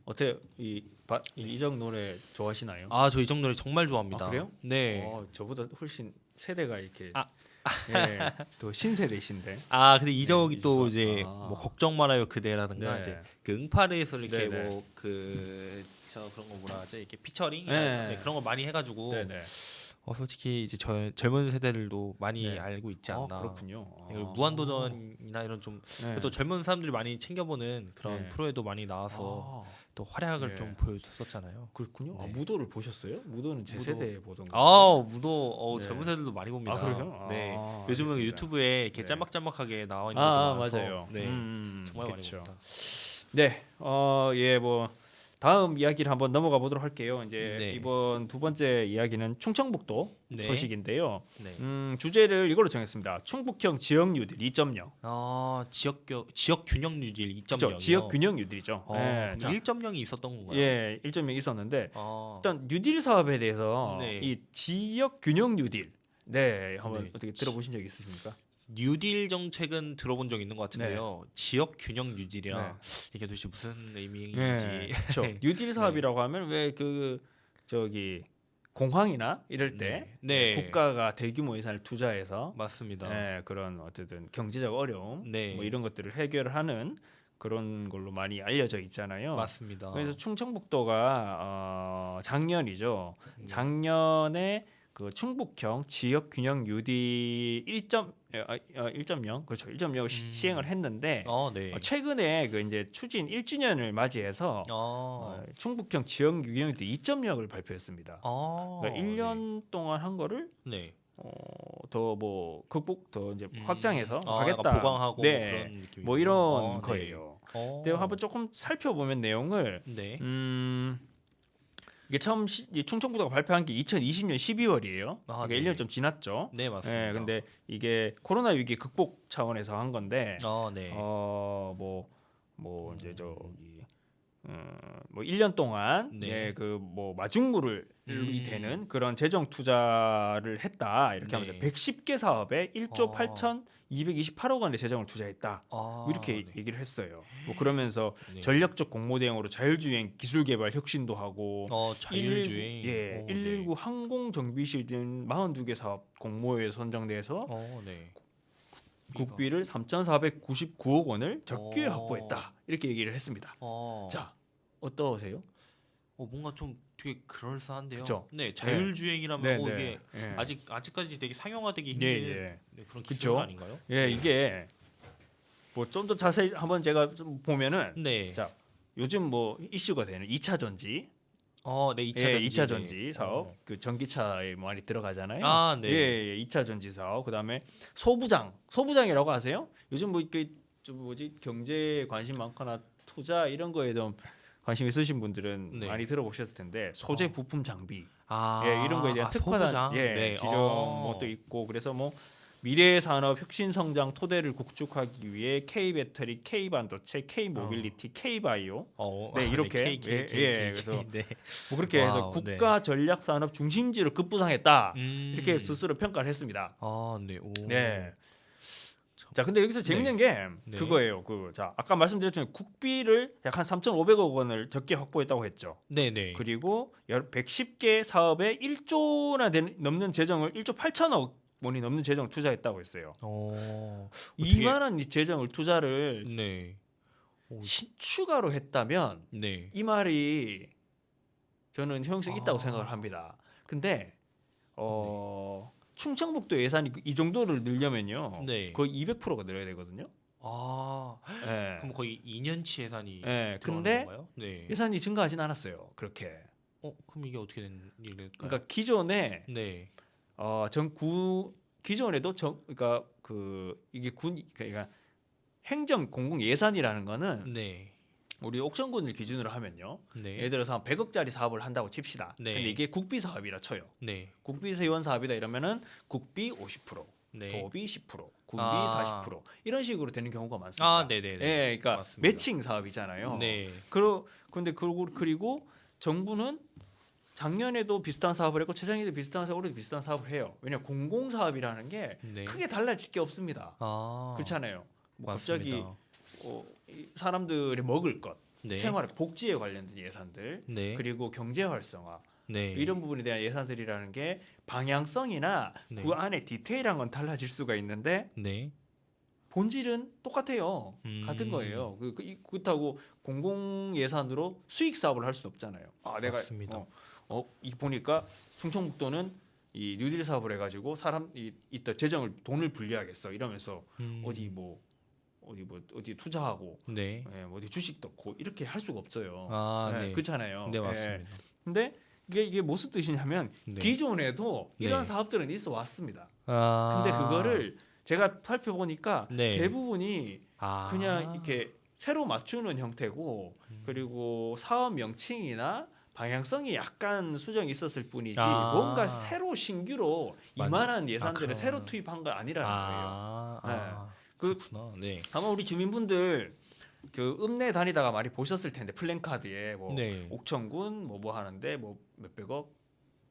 Speaker 1: 어때 이적 노래 좋아하시나요?
Speaker 2: 저 이적 노래 정말 좋아합니다.
Speaker 1: 그래요?
Speaker 2: 네.
Speaker 1: 저보다 훨씬 세대가 이렇게
Speaker 2: 아.
Speaker 1: 예, 또 신세대신데.
Speaker 2: 근데 이적이
Speaker 1: 네,
Speaker 2: 또
Speaker 1: 이적.
Speaker 2: 이제 뭐 걱정 말아요 그대라든가
Speaker 1: 네.
Speaker 2: 이제 그 응파르에서 이렇게
Speaker 1: 네, 네.
Speaker 2: 뭐 그 저 그런 거 뭐라 하죠? 이렇게 피처링
Speaker 1: 네.
Speaker 2: 그런 거 많이 해가지고
Speaker 1: 네네.
Speaker 2: 솔직히 이제 젊은 세대들도 많이
Speaker 1: 네.
Speaker 2: 알고 있지 않나.
Speaker 1: 그렇군요.
Speaker 2: 그리고 무한도전이나 이런 좀
Speaker 1: 네.
Speaker 2: 또 젊은 사람들이 많이 챙겨보는 그런
Speaker 1: 네.
Speaker 2: 프로에도 많이 나와서 또 활약을
Speaker 1: 네.
Speaker 2: 좀 보여줬었잖아요.
Speaker 1: 그렇군요.
Speaker 2: 네.
Speaker 1: 무도를 보셨어요? 무도는 제
Speaker 2: 무도.
Speaker 1: 세대에 보던 거.
Speaker 2: 무도
Speaker 1: 네.
Speaker 2: 젊은 세대들도 많이 봅니다.
Speaker 1: 그래요?
Speaker 2: 네. 요즘은
Speaker 1: 알겠습니다.
Speaker 2: 유튜브에 이렇게
Speaker 1: 네.
Speaker 2: 짤막짤막하게 나와 있는 것도 많아서
Speaker 1: 맞아요.
Speaker 2: 네. 정말 많이
Speaker 1: 그쵸.
Speaker 2: 봅니다.
Speaker 1: 네, 예, 뭐 다음 이야기를 한번 넘어가 보도록 할게요. 이제
Speaker 2: 네.
Speaker 1: 이번 두 번째 이야기는 충청북도
Speaker 2: 네.
Speaker 1: 소식인데요.
Speaker 2: 네.
Speaker 1: 주제를 이걸로 정했습니다. 충북형 지역 뉴딜 2.0.
Speaker 2: 지역 균형 뉴딜 2.0이요.
Speaker 1: 그렇죠. 지역 균형 뉴딜이죠. 예, 자,
Speaker 2: 1.0이 있었던 건가요?
Speaker 1: 예, 1.0 있었는데
Speaker 2: 아,
Speaker 1: 일단 뉴딜 사업에 대해서
Speaker 2: 네.
Speaker 1: 이 지역 균형 뉴딜, 네, 한번
Speaker 2: 네.
Speaker 1: 어떻게 들어보신 적 있으십니까?
Speaker 2: 뉴딜 정책은 들어본 적 있는 것 같은데요. 지역 균형 뉴딜이라
Speaker 1: 네.
Speaker 2: 이게 도대체 무슨 의미인지.
Speaker 1: 예, 그렇죠. 뉴딜 사업이라고 하면 왜 그 저기 공황이나 이럴 때
Speaker 2: 네.
Speaker 1: 국가가 대규모 예산을 투자해서
Speaker 2: 맞습니다.
Speaker 1: 그런 어쨌든 경제적 어려움
Speaker 2: 네.
Speaker 1: 뭐 이런 것들을 해결하는 그런 걸로 많이 알려져 있잖아요.
Speaker 2: 맞습니다.
Speaker 1: 그래서 충청북도가 작년이죠.
Speaker 2: 네.
Speaker 1: 작년에 그 충북형 지역 균형 뉴딜 1.0 그렇죠. 1.0을 시행을 했는데
Speaker 2: 네.
Speaker 1: 최근에 그 이제 추진 1주년을 맞이해서 충북형 지역 균형 뉴딜 2.0을 발표했습니다. 그러니까 1년 동안 한 거를
Speaker 2: 네.
Speaker 1: 더 뭐 극복 더 이제 확장해서
Speaker 2: 약간
Speaker 1: 하겠다.
Speaker 2: 보강하고
Speaker 1: 네.
Speaker 2: 그런 느낌.
Speaker 1: 뭐 이런 거예요.
Speaker 2: 네.
Speaker 1: 근데 한번 조금 살펴보면 내용을
Speaker 2: 네.
Speaker 1: 이게 처음 이 충청북도가 발표한 게 2020년 12월이에요. 그러니까
Speaker 2: 네.
Speaker 1: 1년 좀 지났죠.
Speaker 2: 네, 맞습니다.
Speaker 1: 네, 근데 이게 코로나 위기 극복 차원에서 한 건데
Speaker 2: 네.
Speaker 1: 뭐 이제 저기 뭐 1년 동안
Speaker 2: 네.
Speaker 1: 그 뭐 마중물을 되는 그런 재정 투자를 했다. 이렇게 하면서
Speaker 2: 네.
Speaker 1: 110개 사업에 1조 8,228억 원의 재정을 투자했다. 이렇게
Speaker 2: 네.
Speaker 1: 얘기를 했어요. 뭐 그러면서
Speaker 2: 네.
Speaker 1: 전략적 공모 대응으로 자율주행 기술 개발 혁신도 하고
Speaker 2: 자율주행.
Speaker 1: 119 항공 정비실 등 42개 사업 공모에 선정돼서
Speaker 2: 네.
Speaker 1: 국비를 3,499억 원을 적기에 확보했다. 이렇게 얘기를 했습니다. 자, 어떠세요?
Speaker 2: 뭔가 좀 되게 그럴싸한데요.
Speaker 1: 그쵸?
Speaker 2: 네, 자율주행이라면
Speaker 1: 네,
Speaker 2: 이게
Speaker 1: 네.
Speaker 2: 아직까지 되게 상용화되기 힘든 네, 그런 기술
Speaker 1: 그쵸?
Speaker 2: 아닌가요?
Speaker 1: 예, 이게 뭐 좀 더 자세히 한번 제가 좀 보면은
Speaker 2: 네.
Speaker 1: 자, 요즘 뭐 이슈가 되는 2차 전지,
Speaker 2: 네, 2차 전지.
Speaker 1: 2차 전지 사업, 그 전기차에 많이 들어가잖아요.
Speaker 2: 네.
Speaker 1: 예, 2차 전지 사업. 그다음에 소부장이라고 아세요? 요즘 뭐 이렇게 좀 뭐지 경제에 관심 많거나 투자 이런 거에 좀 관심 있으신 분들은
Speaker 2: 네.
Speaker 1: 많이 들어보셨을 텐데 소재 부품 장비,
Speaker 2: 아,
Speaker 1: 이런 거에 대한 특화단
Speaker 2: 소부장? 네.
Speaker 1: 지정 뭐도 있고 그래서 뭐 미래 산업 혁신 성장 토대를 구축하기 위해 K 배터리, K 반도체, K 모빌리티, K 바이오 네, 이렇게 그래서
Speaker 2: 네.
Speaker 1: 뭐 그렇게 해서
Speaker 2: 와우,
Speaker 1: 국가 전략 산업 중심지로 급부상했다. 이렇게
Speaker 2: 스
Speaker 1: 스스로 평가를 했습니다.
Speaker 2: 네. 오.
Speaker 1: 네. 자, 근데 여기서 재밌는 게
Speaker 2: 네.
Speaker 1: 그거예요. 자, 아까 말씀드렸지만 국비를 약 한 3,500억 원을 적게 확보했다고 했죠.
Speaker 2: 네.
Speaker 1: 그리고 110개 사업에 1조나 넘는 재정을 1조 8천억 원이 넘는 재정을 투자했다고 했어요. 이만한 이 재정을 투자를
Speaker 2: 네.
Speaker 1: 추가로 했다면
Speaker 2: 네.
Speaker 1: 이 말이 저는 효용성이 있다고 생각을 합니다. 근데 충청북도 예산이 이 정도를 늘려면요.
Speaker 2: 네.
Speaker 1: 거의 200%가 늘어야 되거든요. 네.
Speaker 2: 그럼 거의 2년치 예산이
Speaker 1: 네.
Speaker 2: 들어가는
Speaker 1: 근데
Speaker 2: 건가요? 네.
Speaker 1: 예산이 증가하진 않았어요. 그렇게.
Speaker 2: 그럼 이게 어떻게 된 일일까요?
Speaker 1: 그러니까 기존에
Speaker 2: 네.
Speaker 1: 기존에도 그러니까 이게 그러니까 행정 공공 예산이라는 거는
Speaker 2: 네.
Speaker 1: 우리 옥천군을 기준으로 하면요.
Speaker 2: 네.
Speaker 1: 예를 들어서 한 100억짜리 사업을 한다고 칩시다.
Speaker 2: 네.
Speaker 1: 근데 이게 국비 사업이라 쳐요.
Speaker 2: 네.
Speaker 1: 국비 세원 사업이다 이러면은 국비 50%,
Speaker 2: 네.
Speaker 1: 도비 10%, 군비 40% 이런 식으로 되는 경우가 많습니다.
Speaker 2: 아, 네네네.
Speaker 1: 예, 그러니까
Speaker 2: 맞습니다.
Speaker 1: 매칭 사업이잖아요.
Speaker 2: 네.
Speaker 1: 근데 그리고 정부는 작년에도 비슷한 사업을 했고 재작년에도 비슷한 사업을 올해도 비슷한 사업을 해요. 왜냐 공공 사업이라는 게
Speaker 2: 네.
Speaker 1: 크게 달라질 게 없습니다.
Speaker 2: 아.
Speaker 1: 그렇잖아요. 뭐
Speaker 2: 맞습니다.
Speaker 1: 갑자기 이 사람들이 먹을 것,
Speaker 2: 네.
Speaker 1: 생활, 복지에 관련된 예산들,
Speaker 2: 네.
Speaker 1: 그리고 경제 활성화
Speaker 2: 네.
Speaker 1: 이런 부분에 대한 예산들이라는 게 방향성이나
Speaker 2: 네.
Speaker 1: 그 안에 디테일한 건 달라질 수가 있는데
Speaker 2: 네.
Speaker 1: 본질은 똑같아요. 같은 거예요. 그렇다고 공공 예산으로 수익 사업을 할 수는 없잖아요. 아, 내가
Speaker 2: 맞습니다.
Speaker 1: 이 보니까 충청북도는 이 뉴딜 사업을 해가지고 이따 재정을 돈을 불려야겠어 이러면서 어디 투자하고
Speaker 2: 네.
Speaker 1: 어디 주식 넣고 이렇게 할 수가 없어요.
Speaker 2: 아, 네.
Speaker 1: 그렇잖아요.
Speaker 2: 네, 맞습니다.
Speaker 1: 근데 이게 무슨 뜻이냐면
Speaker 2: 네.
Speaker 1: 기존에도 이런
Speaker 2: 네.
Speaker 1: 사업들은 있어 왔습니다.
Speaker 2: 아.
Speaker 1: 근데 그거를 제가 살펴보니까
Speaker 2: 네.
Speaker 1: 대부분이
Speaker 2: 아.
Speaker 1: 그냥 이렇게 새로 맞추는 형태고 그리고 사업 명칭이나 방향성이 약간 수정이 있었을 뿐이지
Speaker 2: 아.
Speaker 1: 뭔가 새로 신규로 이만한 예산들을
Speaker 2: 그럼.
Speaker 1: 새로 투입한 건 아니라는 거예요.
Speaker 2: 그렇구나. 네.
Speaker 1: 아마 우리 주민분들 그 읍내 다니다가 많이 보셨을 텐데 플랜카드에 뭐
Speaker 2: 네.
Speaker 1: 옥천군 뭐 하는데 뭐 몇백억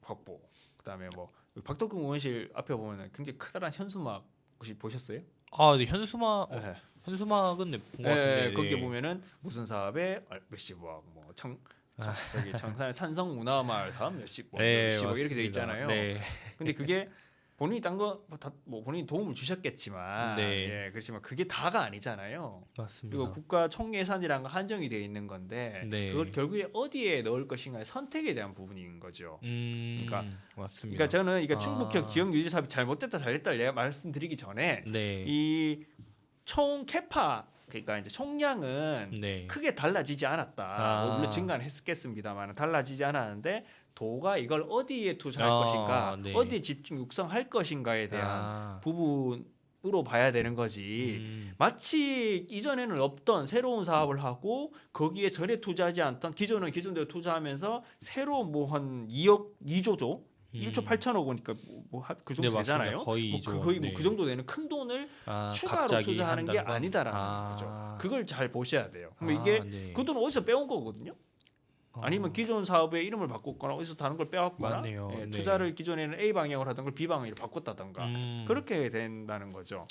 Speaker 1: 확보 그다음에 뭐 박덕근 의원실 앞에 보면은 굉장히 커다란 현수막 혹시 보셨어요?
Speaker 2: 아, 네. 현수막
Speaker 1: 네.
Speaker 2: 현수막은 본 것 같은데.
Speaker 1: 거기에
Speaker 2: 네.
Speaker 1: 보면은 무슨 사업에 몇십억 저기 청산 산성 문화마을 사업 몇십억 몇십억 이렇게 돼 있잖아요.
Speaker 2: 네.
Speaker 1: 근데 그게 본인이 딴 거 뭐 본인이 도움을 주셨겠지만
Speaker 2: 네.
Speaker 1: 그렇지만 그게 다가 아니잖아요.
Speaker 2: 맞습니다.
Speaker 1: 그리고 국가 총예산이라는 건 한정이 되어 있는 건데
Speaker 2: 네.
Speaker 1: 그걸 결국에 어디에 넣을 것인가의 선택에 대한 부분인 거죠. 그러니까
Speaker 2: 맞습니다.
Speaker 1: 저는 충북형 지역 유지 사업이 잘못됐다 잘됐다 내가 말씀드리기 전에
Speaker 2: 네.
Speaker 1: 이 총 캐파 그러니까 이제 총량은
Speaker 2: 네.
Speaker 1: 크게 달라지지 않았다. 물론 증가는 했겠습니다만 달라지지 않았는데 도가 이걸 어디에 투자할 것인가,
Speaker 2: 네.
Speaker 1: 어디에 집중 육성할 것인가에 대한 부분으로 봐야 되는 거지. 마치 이전에는 없던 새로운 사업을 하고 거기에 전에 투자하지 않던 기존대로 투자하면서 새로 뭐 한 2조죠. 1조 8천억 원이니까 그 정도
Speaker 2: 네,
Speaker 1: 되잖아요.
Speaker 2: 맞습니다. 거의 2조.
Speaker 1: 거의
Speaker 2: 네.
Speaker 1: 그 정도 되는 큰 돈을 추가로
Speaker 2: 갑자기
Speaker 1: 투자하는 게
Speaker 2: 한다는 건?
Speaker 1: 아니다라는 거죠. 그걸 잘 보셔야 돼요. 그럼 이게
Speaker 2: 네.
Speaker 1: 그 돈은 어디서 빼온 거거든요. 아니면 기존 사업의 이름을 바꿨거나 어디서 다른 걸 빼왔거나
Speaker 2: 맞네요. 네.
Speaker 1: 투자를 기존에는 A 방향으로 하던 걸 B 방향으로 바꿨다던가 그렇게 된다는 거죠.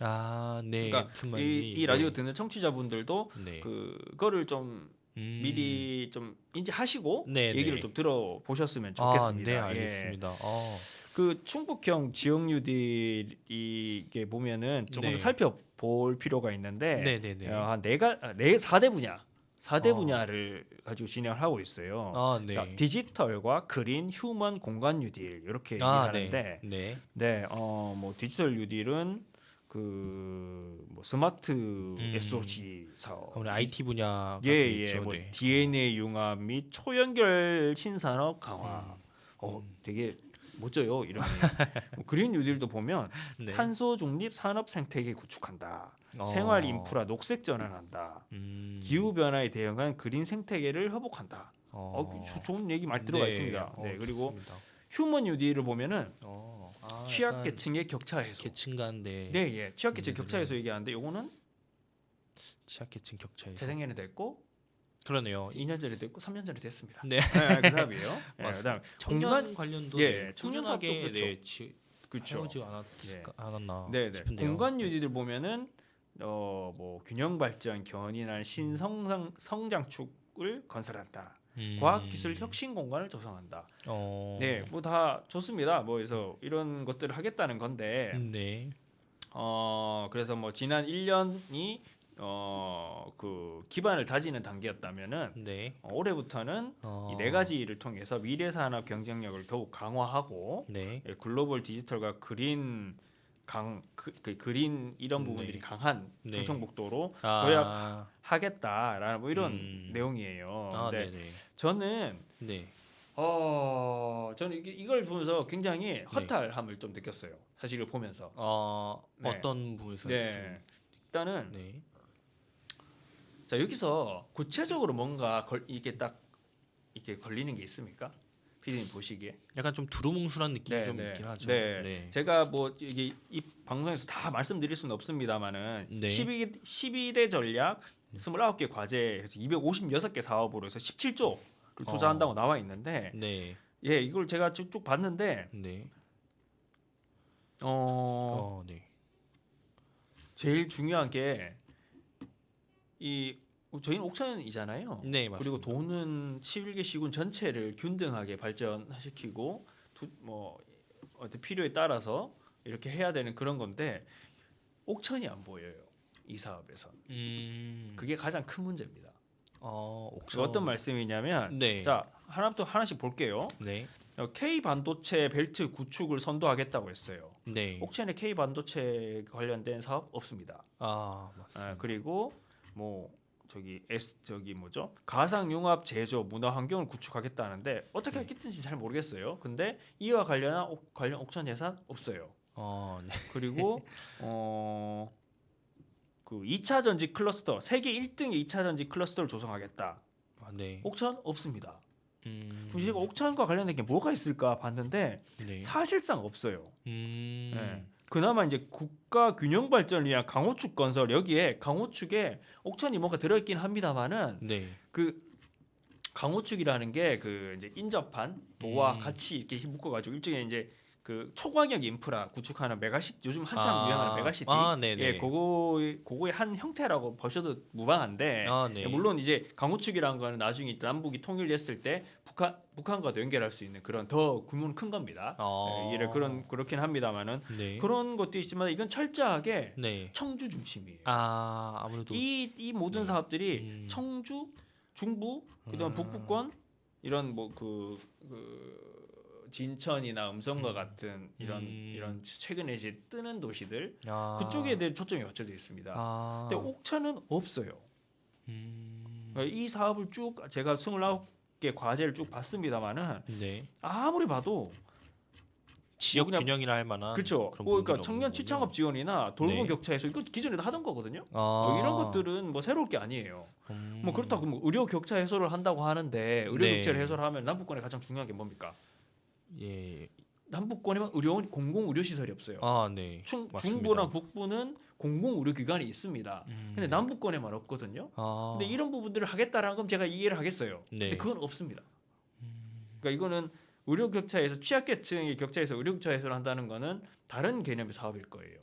Speaker 2: 네.
Speaker 1: 그러니까
Speaker 2: 무슨 말인지.
Speaker 1: 이 라디오 듣는 청취자분들도
Speaker 2: 네.
Speaker 1: 그거를 좀 미리 좀 인지하시고
Speaker 2: 네,
Speaker 1: 얘기를
Speaker 2: 네.
Speaker 1: 좀 들어보셨으면 좋겠습니다.
Speaker 2: 네, 알겠습니다.
Speaker 1: 그 충북형 지역 뉴딜 이게 보면은 조금
Speaker 2: 네.
Speaker 1: 더 살펴볼 필요가 있는데
Speaker 2: 네, 네, 네.
Speaker 1: 한 4대 분야 4대 분야를 가지고 진행을 하고 있어요.
Speaker 2: 네.
Speaker 1: 자, 디지털과 그린, 휴먼, 공간 뉴딜 이렇게 얘기하는데
Speaker 2: 네.
Speaker 1: 뭐 디지털 뉴딜은 뭐 스마트 SOC 사업,
Speaker 2: 아무래도 IT 분야가
Speaker 1: 예,
Speaker 2: 있죠.
Speaker 1: 뭐
Speaker 2: 네.
Speaker 1: DNA 융합 및 초연결 신산업 강화. 되게 멋져요 이름이. 그린 뉴딜도 보면
Speaker 2: 네.
Speaker 1: 탄소 중립 산업 생태계 구축한다. 생활 인프라 녹색 전환한다. 기후 변화에 대응한 그린 생태계를 회복한다. 좋은 얘기 많이 들어가 있습니다. 네, 그리고
Speaker 2: 좋습니다.
Speaker 1: 휴먼 뉴딜을 보면은 취약
Speaker 2: 약간
Speaker 1: 계층의 격차 해소.
Speaker 2: 계층 간데
Speaker 1: 네, 취약 계층 격차 해소 얘기하는데 요거는
Speaker 2: 취약 계층 격차에
Speaker 1: 재작년에 됐고
Speaker 2: 그러네요.
Speaker 1: 2년 전에 됐고 3년 전에 됐습니다.
Speaker 2: 네.
Speaker 1: 그 사업이에요. 그다음
Speaker 2: 청년
Speaker 1: 공간
Speaker 2: 관련도
Speaker 1: 청년 사업도
Speaker 2: 꾸준하게
Speaker 1: 그렇죠.
Speaker 2: 해오지 않았나
Speaker 1: 네.
Speaker 2: 싶은데요.
Speaker 1: 공간 뉴딜을 보면은 뭐 균형 발전, 견인한 성장축을 건설한다. 과학기술 혁신 공간을 조성한다. 네, 뭐 다 좋습니다. 뭐 그래서 이런 것들을 하겠다는 건데,
Speaker 2: 네.
Speaker 1: 그래서 뭐 지난 1년이 그 기반을 다지는 단계였다면은
Speaker 2: 네.
Speaker 1: 올해부터는 이 네 가지를 통해서 미래 산업 경쟁력을 더욱 강화하고
Speaker 2: 네.
Speaker 1: 글로벌 디지털과 그린 그린 이런 부분들이 강한
Speaker 2: 네.
Speaker 1: 충청북도로 도약하겠다라는 뭐 이런 내용이에요. 근데
Speaker 2: 네.
Speaker 1: 저는
Speaker 2: 네.
Speaker 1: 저는 이걸 보면서 굉장히 허탈함을 좀 느꼈어요. 사실 이걸 보면서.
Speaker 2: 어떤 부분에서
Speaker 1: 네. 일단은
Speaker 2: 네.
Speaker 1: 자 여기서 구체적으로 뭔가 이게 딱 이렇게 걸리는 게 있습니까? 피디님 보시기에.
Speaker 2: 약간 좀 두루뭉술한 느낌이 좀 있긴 하죠.
Speaker 1: 네. 제가 뭐 이게 이 방송에서 다 말씀드릴 수는 없습니다만은 12대 전략 29개 과제에서 256개 사업으로 해서 17조를 투자한다고 나와 있는데 이걸 제가 쭉 봤는데 제일 중요한 게 이 저희는 옥천이잖아요.
Speaker 2: 네, 맞습니다.
Speaker 1: 그리고 도는 11개 시군 전체를 균등하게 발전시키고 뭐 어떤 필요에 따라서 이렇게 해야 되는 그런 건데 옥천이 안 보여요. 이 사업에서. 그게 가장 큰 문제입니다.
Speaker 2: 옥천.
Speaker 1: 어떤 말씀이냐면
Speaker 2: 네.
Speaker 1: 자 하나부터 하나씩 볼게요.
Speaker 2: 네.
Speaker 1: K 반도체 벨트 구축을 선도하겠다고 했어요.
Speaker 2: 네.
Speaker 1: 옥천에 K 반도체 관련된 사업 없습니다.
Speaker 2: 맞습니다.
Speaker 1: 그리고 뭐 저기 뭐죠? 가상 융합 제조 문화 환경을 구축하겠다는데 어떻게
Speaker 2: 네.
Speaker 1: 하겠는지 잘 모르겠어요. 근데 이와 관련 옥천 예산 없어요.
Speaker 2: 네.
Speaker 1: 그리고 그 2차 전지 클러스터 세계 1등의 2차 전지 클러스터를 조성하겠다.
Speaker 2: 네.
Speaker 1: 옥천 없습니다. 그럼
Speaker 2: 음.
Speaker 1: 제가 옥천과 관련된 게 뭐가 있을까 봤는데
Speaker 2: 네.
Speaker 1: 사실상 없어요.
Speaker 2: 음.
Speaker 1: 네. 그나마 이제 국가 균형 발전을 위한 강호축 건설 여기에 강호축에 옥천이 뭔가 들어있긴 합니다만은
Speaker 2: 네.
Speaker 1: 그 강호축이라는 게 그 이제 인접한 도와 같이 이렇게 묶어가지고 일종의 이제 그 초광역 인프라 구축하는 메가시티 요즘 한참 유행하는 메가시티
Speaker 2: 네네.
Speaker 1: 예 그거의 한 형태라고 보셔도 무방한데
Speaker 2: 네.
Speaker 1: 물론 이제 강호축이라는 거는 나중에 남북이 통일됐을 때 북한과도 연결할 수 있는 그런 더 규모는 큰 겁니다. 이를 그렇긴 합니다만은
Speaker 2: 네.
Speaker 1: 그런 것도 있지만 이건 철저하게
Speaker 2: 네.
Speaker 1: 청주 중심이에요.
Speaker 2: 아무래도
Speaker 1: 이 모든
Speaker 2: 네.
Speaker 1: 사업들이 청주, 중부, 그다음 북부권 이런 뭐 그 진천이나 음성과 같은 이런 최근에 이제 뜨는 도시들 그쪽에 대해 초점이 맞춰져 있습니다. 근데 옥천은 없어요. 그러니까 이 사업을 쭉 제가 29개 과제를 쭉 봤습니다만은
Speaker 2: 네.
Speaker 1: 아무리 봐도
Speaker 2: 지역
Speaker 1: 그냥-
Speaker 2: 균형이라 할 만한
Speaker 1: 그렇죠.
Speaker 2: 그런
Speaker 1: 그러니까
Speaker 2: 부분들이
Speaker 1: 청년
Speaker 2: 없는
Speaker 1: 취창업 지원이나 돌봄
Speaker 2: 네.
Speaker 1: 격차에서 이거 기존에도 하던 거거든요.
Speaker 2: 거군요.
Speaker 1: 이런 것들은 뭐 새로울 게 아니에요. 뭐 그렇다고 뭐 의료 격차 해소를 한다고 하는데 의료
Speaker 2: 네.
Speaker 1: 격차를 해소하면 남북권에 가장 중요한 게 뭡니까?
Speaker 2: 예.
Speaker 1: 남북권에만 의료원 공공 의료 시설이 없어요.
Speaker 2: 네. 맞습니다.
Speaker 1: 중부랑 북부는 공공 의료 기관이 있습니다. 근데 남북권에만 없거든요. 근데 이런 부분들을 하겠다라는 건 제가 이해를 하겠어요.
Speaker 2: 네.
Speaker 1: 근데 그건 없습니다. 그러니까 이거는 의료 격차에서 취약계층의 격차에서 의료 격차 해소를 한다는 거는 다른 개념의 사업일 거예요.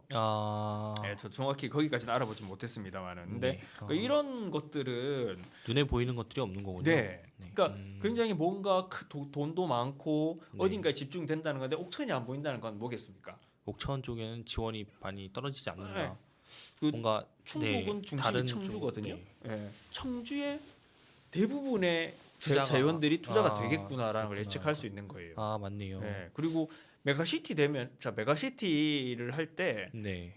Speaker 1: 네, 저 정확히 거기까지는 알아보지 못했습니다만은 근데
Speaker 2: 네.
Speaker 1: 그러니까 이런 것들은
Speaker 2: 눈에 보이는 것들이 없는 거군요.
Speaker 1: 네.
Speaker 2: 네.
Speaker 1: 그러니까 굉장히 뭔가 돈도 많고
Speaker 2: 네.
Speaker 1: 어딘가에 집중된다는 건데 옥천이 안 보인다는 건 뭐겠습니까?
Speaker 2: 옥천 쪽에는 지원이 많이 떨어지지 않는다.
Speaker 1: 네. 그
Speaker 2: 뭔가
Speaker 1: 충북은 중심이
Speaker 2: 다른
Speaker 1: 청주거든요.
Speaker 2: 쪽,
Speaker 1: 예. 청주의 대부분의
Speaker 2: 투자가-
Speaker 1: 자원들이 투자가 되겠구나라는 걸
Speaker 2: 그렇구나.
Speaker 1: 예측할 수 있는 거예요.
Speaker 2: 맞네요.
Speaker 1: 예. 그리고 메가시티 되면 메가시티를 할 때
Speaker 2: 네.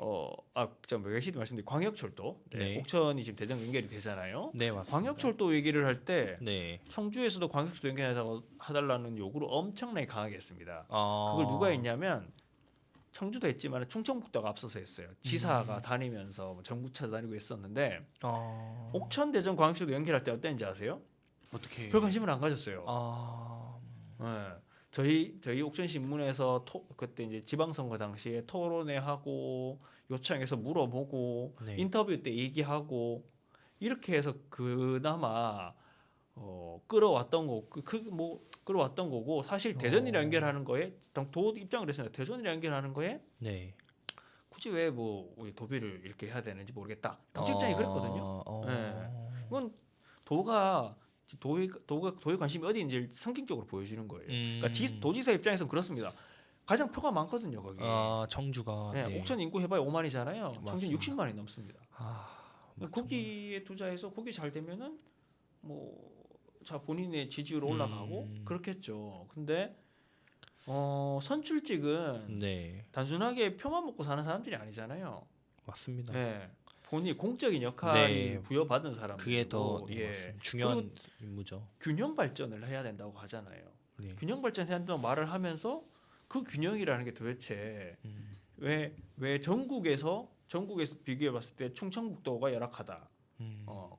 Speaker 1: 메가시티 말씀드린 광역철도
Speaker 2: 네.
Speaker 1: 옥천이 지금 대전 연결이 되잖아요.
Speaker 2: 네, 맞습니다.
Speaker 1: 광역철도 얘기를 할 때
Speaker 2: 네.
Speaker 1: 청주에서도 광역철도 연결해달라는 요구를 엄청나게 강하게 했습니다.
Speaker 2: 그걸
Speaker 1: 그걸 누가 했냐면 청주도 했지만 충청북도가 앞서서 했어요. 지사가 다니면서 뭐 정부 찾아다니고 했었는데 옥천 대전 광역철도 연결할 때 어땠는지 아세요?
Speaker 2: 어떻게?
Speaker 1: 별 관심을 안 가졌어요. 예. 저희 옥천 신문에서 그때 이제 지방선거 당시에 토론회 하고 요청해서 물어보고
Speaker 2: 네.
Speaker 1: 인터뷰 때 얘기하고 이렇게 해서 그나마 끌어왔던 끌어왔던 거고 사실 대전이랑 연결하는 거에 도 입장을 했습니다. 대전이랑 연결하는 거에
Speaker 2: 네.
Speaker 1: 굳이 왜 뭐 도비를 이렇게 해야 되는지 모르겠다. 당시 입장이 그랬거든요. 이건 도가 도의 관심이 어디 있는지 상징적으로 보여주는 거예요. 그러니까 도지사 입장에서는 그렇습니다. 가장 표가 많거든요 거기.
Speaker 2: 청주가.
Speaker 1: 네,
Speaker 2: 네.
Speaker 1: 옥천 인구 해봐야 5만이잖아요. 청주는
Speaker 2: 맞습니다.
Speaker 1: 60만이 넘습니다.
Speaker 2: 맞죠.
Speaker 1: 거기에 투자해서 거기 잘 되면은 본인의 지지율 올라가고 그렇겠죠. 근데 선출직은
Speaker 2: 네.
Speaker 1: 단순하게 표만 먹고 사는 사람들이 아니잖아요.
Speaker 2: 맞습니다.
Speaker 1: 네. 본인이 공적인 역할이
Speaker 2: 네.
Speaker 1: 부여받은 사람.
Speaker 2: 그게 더 중요한
Speaker 1: 그리고
Speaker 2: 임무죠.
Speaker 1: 균형 발전을 해야 된다고 하잖아요.
Speaker 2: 네.
Speaker 1: 균형 발전해야 된다고 말을 하면서 그 균형이라는 게 도대체 왜 전국에서 비교해봤을 때 충청북도가 열악하다.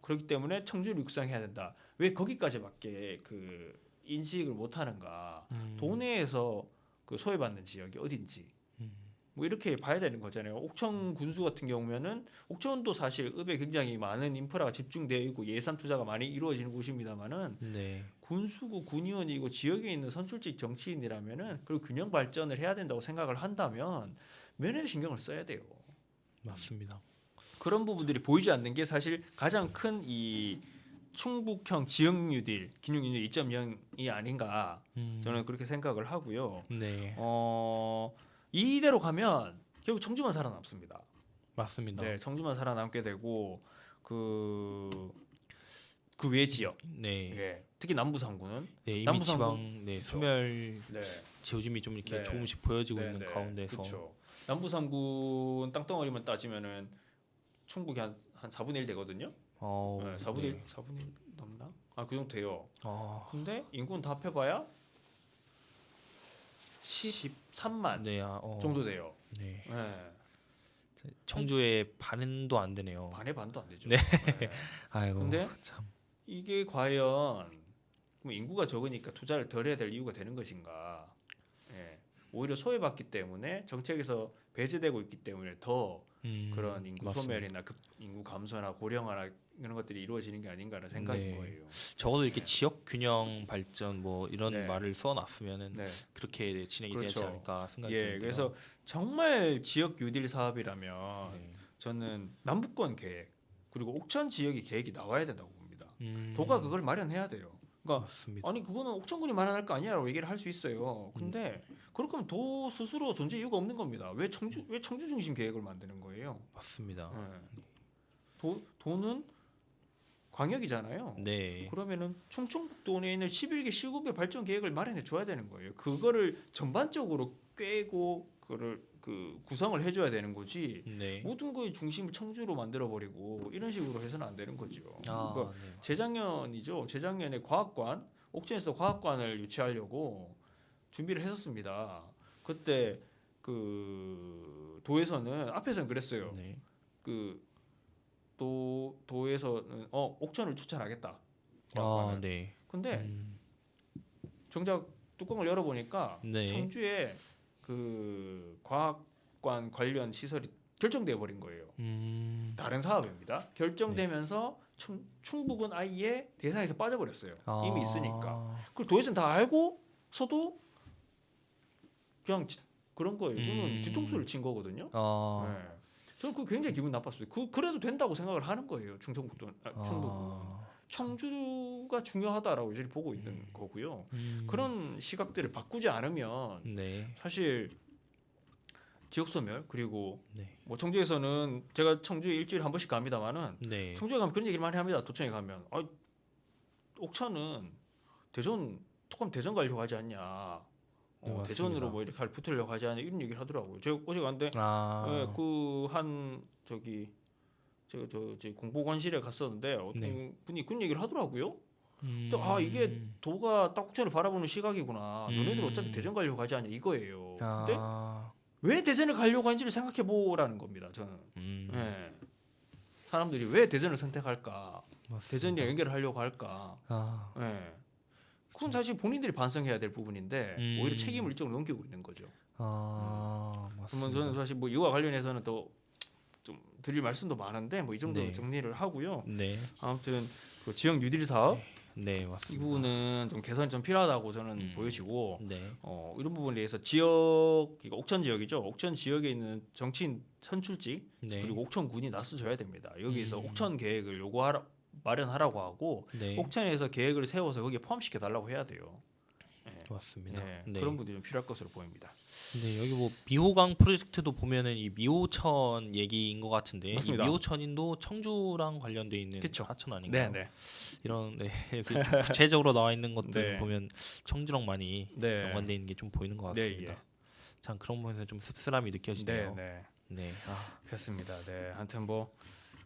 Speaker 1: 그렇기 때문에 청주를 육성해야 된다. 왜 거기까지밖에 그 인식을 못하는가? 도내에서 그 소외받는 지역이 어딘지. 뭐 이렇게 봐야 되는 거잖아요. 옥천 군수 같은 경우면은 옥천도 사실 읍에 굉장히 많은 인프라가 집중되어 있고 예산 투자가 많이 이루어지는 곳입니다만은
Speaker 2: 네.
Speaker 1: 군수고 군의원이고 지역에 있는 선출직 정치인이라면은 그리고 균형 발전을 해야 된다고 생각을 한다면 면에 신경을 써야 돼요.
Speaker 2: 맞습니다.
Speaker 1: 그런 부분들이 보이지 않는 게 사실 가장 큰 이 충북형 지역 뉴딜, 기능 뉴딜 2.0이 아닌가 저는 그렇게 생각을 하고요.
Speaker 2: 네,
Speaker 1: 이대로 가면 결국 청주만 살아남습니다.
Speaker 2: 맞습니다.
Speaker 1: 네, 청주만 살아남게 되고 그 외 지역,
Speaker 2: 네,
Speaker 1: 예, 특히 남부 상구는
Speaker 2: 네, 이미
Speaker 1: 남부 상구?
Speaker 2: 지방 네, 소멸
Speaker 1: 네,
Speaker 2: 지어짐이 좀 이렇게
Speaker 1: 네.
Speaker 2: 조금씩 보여지고
Speaker 1: 네,
Speaker 2: 있는
Speaker 1: 네,
Speaker 2: 가운데서
Speaker 1: 그렇죠. 남부 상구는 땅덩어리만 따지면은 충북이 한 4분의 1 되거든요. 네, 4분의 1, 4분의 1 넘나? 아, 그 정도 돼요. 근데 인구는 다 합해봐야 13만
Speaker 2: 네,
Speaker 1: 정도 돼요.
Speaker 2: 네.
Speaker 1: 네.
Speaker 2: 청주의 반도 안 되네요.
Speaker 1: 반의 반도 안 되죠.
Speaker 2: 네.
Speaker 1: 네.
Speaker 2: 아이고
Speaker 1: 근데
Speaker 2: 참.
Speaker 1: 이게 과연 그럼 인구가 적으니까 투자를 덜 해야 될 이유가 되는 것인가? 예. 오히려 소외받기 때문에 정책에서 배제되고 있기 때문에 더 그런 인구
Speaker 2: 맞습니다.
Speaker 1: 소멸이나 인구 감소나 고령화나 이런 것들이 이루어지는 게 아닌가라는 생각인
Speaker 2: 네.
Speaker 1: 거예요.
Speaker 2: 적어도 이렇게
Speaker 1: 네.
Speaker 2: 지역 균형 발전 뭐 이런
Speaker 1: 네.
Speaker 2: 말을 써놨으면은
Speaker 1: 네.
Speaker 2: 그렇게 진행이 되지
Speaker 1: 그렇죠.
Speaker 2: 않을까 생각이
Speaker 1: 예.
Speaker 2: 드는데요.
Speaker 1: 그래서 정말 지역 뉴딜 사업이라면
Speaker 2: 네.
Speaker 1: 저는 남부권 계획 그리고 옥천 지역의 계획이 나와야 된다고 봅니다.
Speaker 2: 음,
Speaker 1: 도가 그걸 마련해야 돼요. 그러니까
Speaker 2: 맞습니다.
Speaker 1: 아니 그거는 옥천군이 마련할 거 아니야라고 얘기를 할 수 있어요. 근데 그렇게 하면 도 스스로 존재 이유가 없는 겁니다. 왜 청주 중심 계획을 만드는 거예요?
Speaker 2: 맞습니다.
Speaker 1: 예. 도는 광역이잖아요.
Speaker 2: 네.
Speaker 1: 그러면은 충청북도 내에 있는 11개 시급의 발전 계획을 마련해 줘야 되는 거예요. 그거를 전반적으로 꿰고 그거를 구성을 해줘야 되는 거지.
Speaker 2: 네.
Speaker 1: 모든 거의 중심을 청주로 만들어 버리고 이런 식으로 해서는 안 되는 거죠. 그러니까
Speaker 2: 네.
Speaker 1: 재작년에 과학관 옥천에서 과학관을 유치하려고 준비를 했었습니다. 그때 도에서는 앞에서는 그랬어요.
Speaker 2: 네.
Speaker 1: 도에서는 옥천을 추천하겠다.
Speaker 2: 네.
Speaker 1: 근데 정작 뚜껑을 열어보니까
Speaker 2: 네.
Speaker 1: 청주에 과학관 관련 시설이 결정돼 버린 거예요. 다른 사업입니다. 결정되면서 충북은 아예 대상에서 빠져버렸어요. 이미 있으니까. 그리고 도에서는 다 알고서도 그냥 그런 거예요. 이거는 뒤통수를 친 거거든요. 네. 저는 그거 굉장히 기분 나빴어요. 그래도 된다고 생각을 하는 거예요. 충청북도, 충북은. 청주가 중요하다라고 이제 보고 있는 거고요. 그런 시각들을 바꾸지 않으면
Speaker 2: 네.
Speaker 1: 사실 지역 소멸 그리고
Speaker 2: 네.
Speaker 1: 뭐 청주에서는 제가 청주에 일주일에 한 번씩 갑니다만은
Speaker 2: 네.
Speaker 1: 청주에 가면 그런 얘기를 많이 합니다. 도청에 가면 옥천은 토감 대전 가려고 하지 않냐.
Speaker 2: 네,
Speaker 1: 대전으로 뭐 이렇게 붙으려고 하지 않냐 이런 얘기를 하더라고요. 제가 어제 갔는데 제가 공보관실에 갔었는데 어떤 분이 그런 얘기를 하더라고요. 또 이게 도가 딱 옥천을 바라보는 시각이구나. 너네들 어차피 대전 가려고 하지 않냐 이거예요. 근데 왜 대전을 가려고 하는지를 생각해 보라는 겁니다. 저는. 네. 사람들이 왜 대전을 선택할까?
Speaker 2: 맞습니다.
Speaker 1: 대전이랑 연결을 하려고 할까? 네. 그건 사실 본인들이 반성해야 될 부분인데 오히려 책임을 이쪽으로 넘기고 있는 거죠.
Speaker 2: 맞습니다.
Speaker 1: 그러면 저는 사실 뭐 이와 관련해서는 또 좀 드릴 말씀도 많은데 뭐 이 정도로
Speaker 2: 네.
Speaker 1: 정리를 하고요.
Speaker 2: 네.
Speaker 1: 아무튼 그 지역 뉴딜 사업
Speaker 2: 네,
Speaker 1: 이
Speaker 2: 맞습니다.
Speaker 1: 부분은 좀 개선이 좀 필요하다고 저는 보여지고
Speaker 2: 네.
Speaker 1: 이런 부분에 대해서 그러니까 옥천 지역이죠. 옥천 지역에 있는 정치인 선출직
Speaker 2: 네.
Speaker 1: 그리고 옥천군이 나서줘야 됩니다. 여기서 옥천 계획을 마련하라고 하고
Speaker 2: 네.
Speaker 1: 옥천에서 계획을 세워서 거기에 포함시켜 달라고 해야 돼요.
Speaker 2: 맞습니다.
Speaker 1: 네,
Speaker 2: 네.
Speaker 1: 그런 부분이 좀 필요할 것으로 보입니다.
Speaker 2: 네, 여기 뭐 미호강 프로젝트도 보면은 이 미호천 얘기인 것 같은데
Speaker 1: 맞습니다.
Speaker 2: 이 미호천인도 청주랑 관련돼 있는
Speaker 1: 그쵸.
Speaker 2: 하천 아닌가요?
Speaker 1: 네.
Speaker 2: 이런 여기 좀 구체적으로 나와 있는 것들
Speaker 1: 네.
Speaker 2: 보면 청주랑 많이
Speaker 1: 네.
Speaker 2: 연관돼 있는 게 좀 보이는 것
Speaker 1: 네,
Speaker 2: 같습니다.
Speaker 1: 예.
Speaker 2: 참 그런 부분에서 좀 씁쓸함이 느껴지네요.
Speaker 1: 네.
Speaker 2: 네.
Speaker 1: 그렇습니다. 네. 하여튼 뭐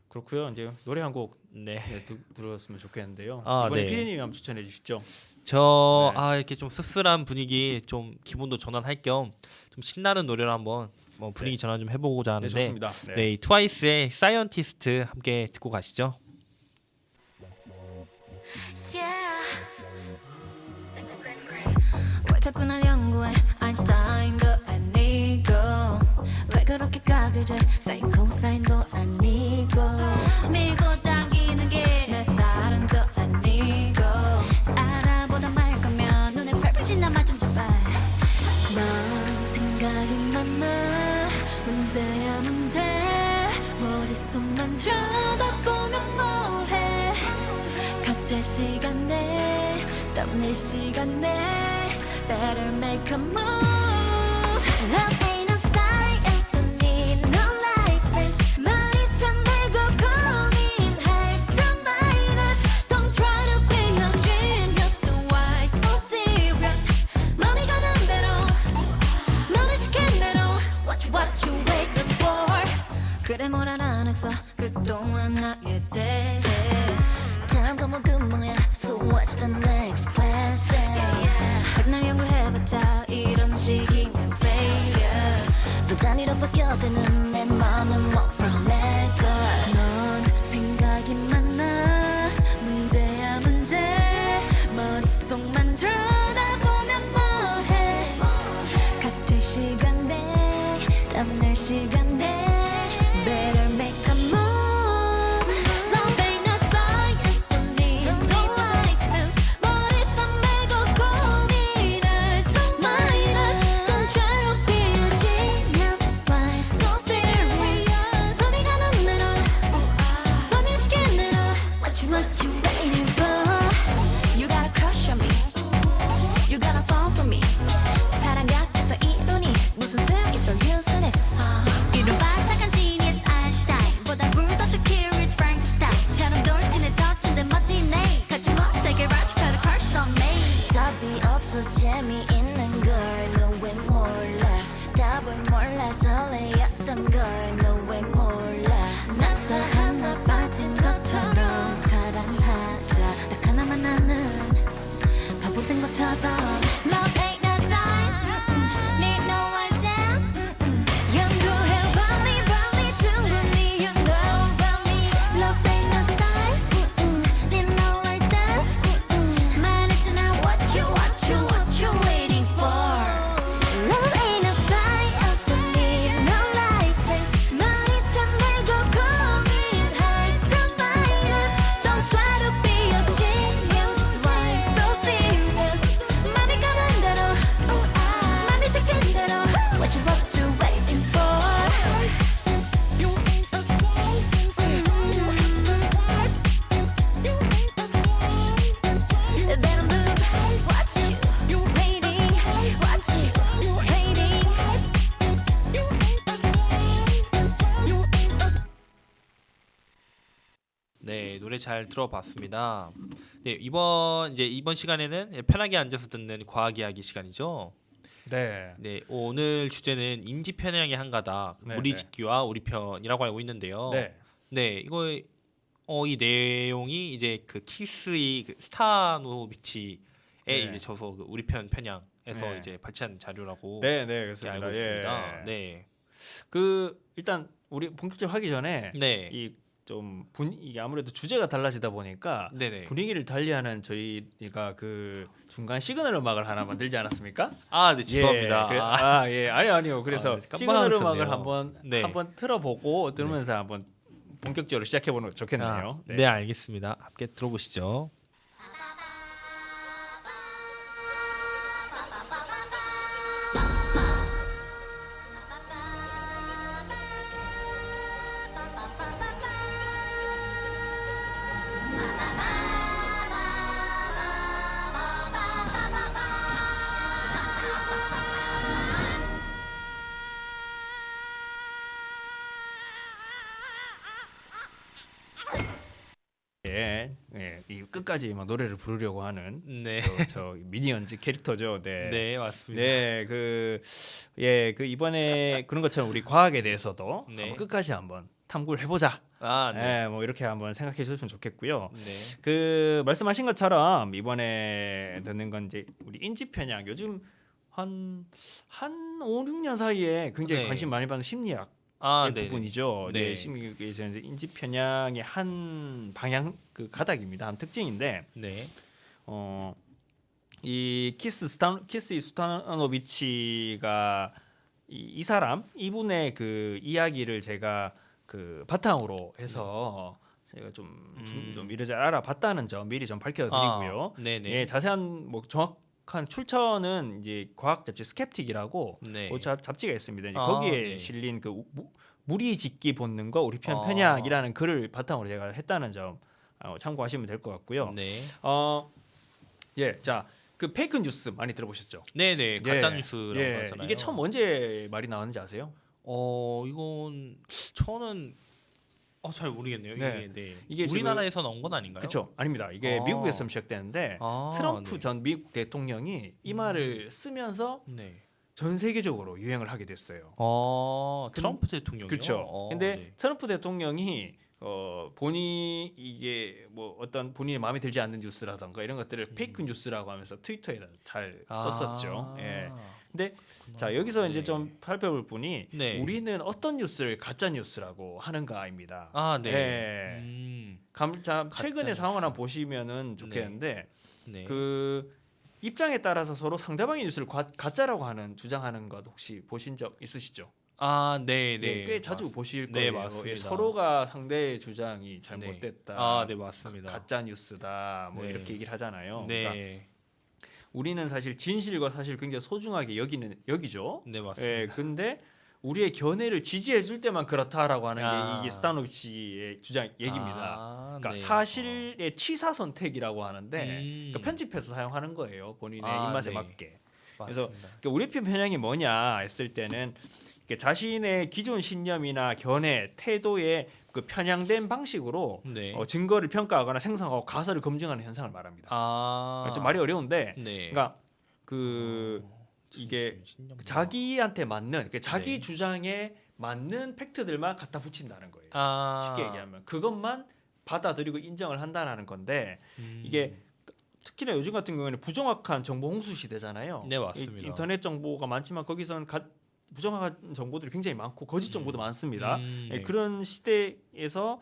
Speaker 1: 그렇고요. 이제 노래 한 곡
Speaker 2: 네.
Speaker 1: 들었으면 좋겠는데요.
Speaker 2: 아,
Speaker 1: 이번에
Speaker 2: 네.
Speaker 1: 피디님이 한번 추천해 주시죠.
Speaker 2: 저 이렇게 좀 씁쓸한 분위기 좀 기분도 전환할 겸 좀 신나는 노래를 한번 뭐 분위기 전환 좀 해보고자
Speaker 1: 네,
Speaker 2: 하는데
Speaker 1: 좋습니다.
Speaker 2: 네, 이 트와이스의 사이언티스트 함께 듣고 가시죠.
Speaker 4: 왜 자꾸 날 연구해 아인슈타인도 아니고 왜 그렇게 각을 재 사인 코사인도 아니고 밀고 당기는 게 내 스타일은 또 아니고 알아보다 말 거면 눈에 펄펄 나만 좀 잡아 넌 생각이 많아 문제야 문제 머릿속만 각자 시간에 떠날 시간에 Better make a move. Love ain't no science, don't need no license. 머리서 내고 고민할 수 minus. Don't try to be a genius. Why so serious? 맘이 가는 대로, 맘이 시킨 대로. What you waiting for? 그래 뭘 안 했어 그동안 나에 대해. 다음 과목은 뭐야? So what's the next class day? 백날 연구해봤자 이런 식이면 failure. 또 단위로 바뀌어드는 내 맘은 뭐 from 내걸. 넌 생각이 많아 문제야 문제. 머릿속만 들여다보면 뭐해. 각자 시간에 떠날 시간에 Better make a move. Love ain't no science, don't need no license. 머리서 메고 고민할 수 minus. Don't try to be a genius. Why so serious? 맘이 가는 대로, 맘이 시킨 대로. What you waiting for? You got a crush on me. You gotta fall for me. 사랑 같아서 이론이 무슨 소용 있어 useless. 이런 바삭한 genius 아인슈타인보다 불더적 curious Frankenstein처럼 돌진해서 튼데 멋지네. 거침없이 logical crush on me. 답이 없어 재미있는 걸 너 왜 몰라. 답을 몰라 설레였던 걸 너 왜 몰라. 난사 하나 빠진 것처럼 사랑하자. 딱 하나만 나는 바보 된 것처럼. Love ain't no science, need no license. 연구해 빨리 충분히 you know about me. Love ain't no science, need no license. 말했잖아 what you waiting for? Love ain't no science, need no license. 머리서 내고 고민할 수 minus. Don't try to be a genius. Why so serious? 맘이 가는 대로, 맘이 시킨 대로. What you waiting for? You ain't a star. You ain't a star. Better move. Watch you waiting. Watch you waiting. You ain't a star. You ain't a star.
Speaker 2: 네, 노래 잘 들어봤습니다. 네, 이번 시간에는 편하게 앉아서 듣는 과학 이야기 시간이죠.
Speaker 1: 네.
Speaker 2: 네, 오늘 주제는 인지 편향의 한 가닥,
Speaker 1: 네,
Speaker 2: 무리짓기와 우리편이라고 알고 있는데요.
Speaker 1: 네.
Speaker 2: 네, 이 내용이 이제 그 키스의 그 스타노비치에
Speaker 1: 네.
Speaker 2: 이제 저서 그 우리편 편향에서
Speaker 1: 네.
Speaker 2: 이제 발췌한 자료라고
Speaker 1: 네, 네,
Speaker 2: 이렇게
Speaker 1: 그렇습니다.
Speaker 2: 알고
Speaker 1: 예.
Speaker 2: 있습니다. 네,
Speaker 1: 그 일단 우리 본격적으로 하기 전에
Speaker 2: 네,
Speaker 1: 이 좀 이게 아무래도 주제가 달라지다 보니까
Speaker 2: 네네.
Speaker 1: 분위기를 달리하는 저희가 그 중간 시그널 음악을 하나 만들지 않았습니까?
Speaker 2: 아, 네, 죄송합니다.
Speaker 1: 예, 아니요. 그래서
Speaker 2: 네, 깜빡
Speaker 1: 시그널
Speaker 2: 잊었네요.
Speaker 1: 음악을 한번
Speaker 2: 네.
Speaker 1: 틀어보고 들으면서 한번 본격적으로 시작해 보는 거 좋겠네요.
Speaker 2: 네, 알겠습니다. 함께 들어보시죠.
Speaker 1: 이 끝까지 막 노래를 부르려고 하는
Speaker 2: 네,
Speaker 1: 저 미니언즈 캐릭터죠. 네.
Speaker 2: 네, 맞습니다.
Speaker 1: 네, 그 이번에 그런 것처럼 우리 과학에 대해서도
Speaker 2: 네.
Speaker 1: 한번 끝까지 한번 탐구를 해보자.
Speaker 2: 아, 네,
Speaker 1: 네, 뭐 이렇게 한번 생각해 주셨으면 좋겠고요.
Speaker 2: 네,
Speaker 1: 그 말씀하신 것처럼 이번에 듣는 건 이제 우리 인지 편향. 요즘 한 5, 6년 사이에 굉장히
Speaker 2: 네.
Speaker 1: 관심 많이 받는 심리학
Speaker 2: 아, 네,
Speaker 1: 부분이죠.
Speaker 2: 네.
Speaker 1: 네, 심리학에 이제 인지 편향의 한 방향 그 가닥입니다. 한 특징인데
Speaker 2: 네,
Speaker 1: 이 키스 스타노비치가 이 사람 이분의 그 이야기를 제가 그 바탕으로 해서 제가 좀 미리 잘 알아봤다는 점 미리 좀 밝혀드리고요.
Speaker 2: 아, 네네.
Speaker 1: 예, 자세한 뭐 정확한 출처는 이제 과학 잡지 스캡틱이라고
Speaker 2: 네.
Speaker 1: 그 잡지가 있습니다. 이제
Speaker 2: 아,
Speaker 1: 거기에
Speaker 2: 네.
Speaker 1: 실린 그 무리짓기 본능과 우리
Speaker 2: 아.
Speaker 1: 편향이라는 글을 바탕으로 제가 했다는 점 참고하시면 될 것 같고요.
Speaker 2: 네.
Speaker 1: 예, 자, 그 페이크 뉴스 많이 들어보셨죠?
Speaker 2: 네네. 가짜 뉴스라고
Speaker 1: 예,
Speaker 2: 하잖아요.
Speaker 1: 이게 처음 언제 말이 나왔는지 아세요?
Speaker 2: 이건 저는 잘 모르겠네요.
Speaker 1: 네.
Speaker 2: 네.
Speaker 1: 이게
Speaker 2: 우리나라에서 나온 건 아닌가요?
Speaker 1: 그렇죠. 아닙니다. 이게
Speaker 2: 아.
Speaker 1: 미국에서 시작되는데 트럼프
Speaker 2: 네.
Speaker 1: 전 미국 대통령이 이 말을 쓰면서
Speaker 2: 네.
Speaker 1: 전 세계적으로 유행을 하게 됐어요.
Speaker 2: 트럼프 대통령이요.
Speaker 1: 그렇죠. 근데
Speaker 2: 네.
Speaker 1: 트럼프 대통령이 본인이 이게 뭐 어떤 본인의 마음에 들지 않는 뉴스라던가 이런 것들을 페이크 뉴스라고 하면서 트위터에다 잘 썼었죠. 예. 근데 자 여기서 이제 좀 살펴볼 분이
Speaker 2: 네.
Speaker 1: 우리는 어떤 뉴스를 가짜 뉴스라고 하는가입니다.
Speaker 2: 네.
Speaker 1: 예. 자 최근의
Speaker 2: 뉴스.
Speaker 1: 상황을 한번 보시면은 좋겠는데
Speaker 2: 네.
Speaker 1: 그 입장에 따라서 서로 상대방의 뉴스를 가짜라고 하는 주장하는 것 혹시 보신 적 있으시죠?
Speaker 2: 네.
Speaker 1: 예, 꽤 자주 보실
Speaker 2: 네,
Speaker 1: 거예요.
Speaker 2: 맞습니다.
Speaker 1: 예, 서로가 상대의 주장이 잘못됐다.
Speaker 2: 네, 맞습니다.
Speaker 1: 가짜 뉴스다. 뭐
Speaker 2: 네.
Speaker 1: 이렇게 얘기를 하잖아요.
Speaker 2: 네.
Speaker 1: 그러니까 우리는 사실 진실과 사실 굉장히 소중하게 여기죠.
Speaker 2: 네, 맞습니다.
Speaker 1: 예, 근데 우리의 견해를 지지해 줄 때만 그렇다라고 하는 게 이게 스타노비치의 주장 얘기입니다. 그러니까
Speaker 2: 네.
Speaker 1: 사실의 취사 선택이라고 하는데 그러니까
Speaker 2: 음.
Speaker 1: 편집해서 사용하는 거예요. 본인의
Speaker 2: 아,
Speaker 1: 입맛에
Speaker 2: 네.
Speaker 1: 맞게. 그래서
Speaker 2: 맞습니다.
Speaker 1: 그러니까 우리 편 편향이 뭐냐 했을 때는 이렇게 자신의 기존 신념이나 견해, 태도의 그 편향된 방식으로
Speaker 2: 네.
Speaker 1: 증거를 평가하거나 생성하고 가설을 검증하는 현상을 말합니다. 좀 말이 어려운데,
Speaker 2: 네.
Speaker 1: 그러니까 그 이게 자기한테 맞는 그러니까 자기
Speaker 2: 네.
Speaker 1: 주장에 맞는 팩트들만 갖다 붙인다는 거예요.
Speaker 2: 아.
Speaker 1: 쉽게 얘기하면 그것만 받아들이고 인정을 한다는 건데 이게 특히나 요즘 같은 경우에는 부정확한 정보 홍수 시대잖아요.
Speaker 2: 네, 맞습니다.
Speaker 1: 인터넷 정보가 많지만 거기서는 부정확한 정보들이 굉장히 많고 거짓 정보도 많습니다.
Speaker 2: 네.
Speaker 1: 그런 시대에서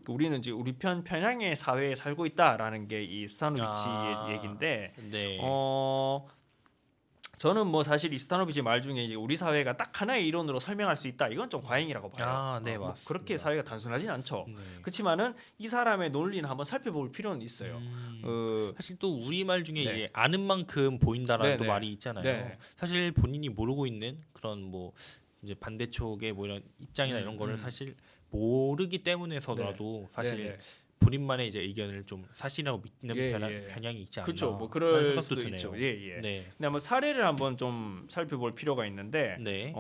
Speaker 1: 우리는 이제 우리 편향의 사회에 살고 있다라는 게 이 스타노비치의 얘기인데
Speaker 2: 네.
Speaker 1: 저는 뭐 사실 이 스타노비치 말 중에 이제 우리 사회가 딱 하나의 이론으로 설명할 수 있다 이건 좀 과잉이라고 봐요.
Speaker 2: 네,
Speaker 1: 뭐
Speaker 2: 맞습니다.
Speaker 1: 그렇게 사회가 단순하진 않죠.
Speaker 2: 네.
Speaker 1: 그렇지만은 이 사람의 논리는 한번 살펴볼 필요는 있어요.
Speaker 2: 사실 또 우리말 중에
Speaker 1: 네.
Speaker 2: 이제 아는 만큼 보인다라는 또
Speaker 1: 네네.
Speaker 2: 말이 있잖아요.
Speaker 1: 네.
Speaker 2: 사실 본인이 모르고 있는 그런 뭐 이제 반대쪽의 뭐 이런 입장이나 이런 거를
Speaker 1: 음.
Speaker 2: 사실 모르기 때문에서라도 사실
Speaker 1: 네네.
Speaker 2: 본인만의 이제 의견을 좀 사실이라고 믿는
Speaker 1: 예,
Speaker 2: 편향이 있지 않나.
Speaker 1: 그렇죠. 뭐
Speaker 2: 하는
Speaker 1: 그럴
Speaker 2: 생각도
Speaker 1: 수도
Speaker 2: 드네요.
Speaker 1: 있죠. 예.
Speaker 2: 네.
Speaker 1: 근데 한번 사례를 한번 좀 살펴볼 필요가 있는데
Speaker 2: 네.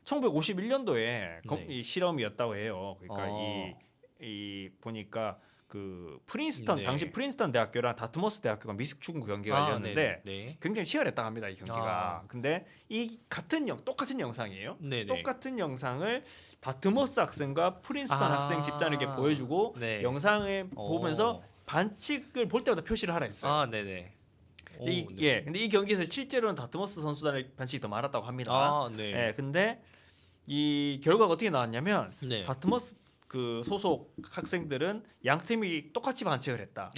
Speaker 1: 1951년도에
Speaker 2: 네.
Speaker 1: 이 실험이었다고 해요. 그러니까
Speaker 2: 어.
Speaker 1: 이 보니까 그 프린스턴
Speaker 2: 네.
Speaker 1: 당시 프린스턴 대학교랑 다트머스 대학교가 미식 축구 경기가 열렸는데
Speaker 2: 네.
Speaker 1: 굉장히 치열했다고 합니다. 이 경기가. 근데 이 똑같은 영상이에요.
Speaker 2: 네.
Speaker 1: 똑같은 영상을 다트머스 학생과 프린스턴 학생 집단에게 보여주고
Speaker 2: 네.
Speaker 1: 영상에 보면서 반칙을 볼 때마다 표시를 하라 했어요.
Speaker 2: 네네.
Speaker 1: 근데 이 경기에서 실제로는 다트머스 선수단의 반칙이 더 많았다고 합니다.
Speaker 2: 네.
Speaker 1: 예, 근데 이 결과가 어떻게 나왔냐면
Speaker 2: 네.
Speaker 1: 다트머스 그 소속 학생들은 양 팀이 똑같이 반칙을 했다.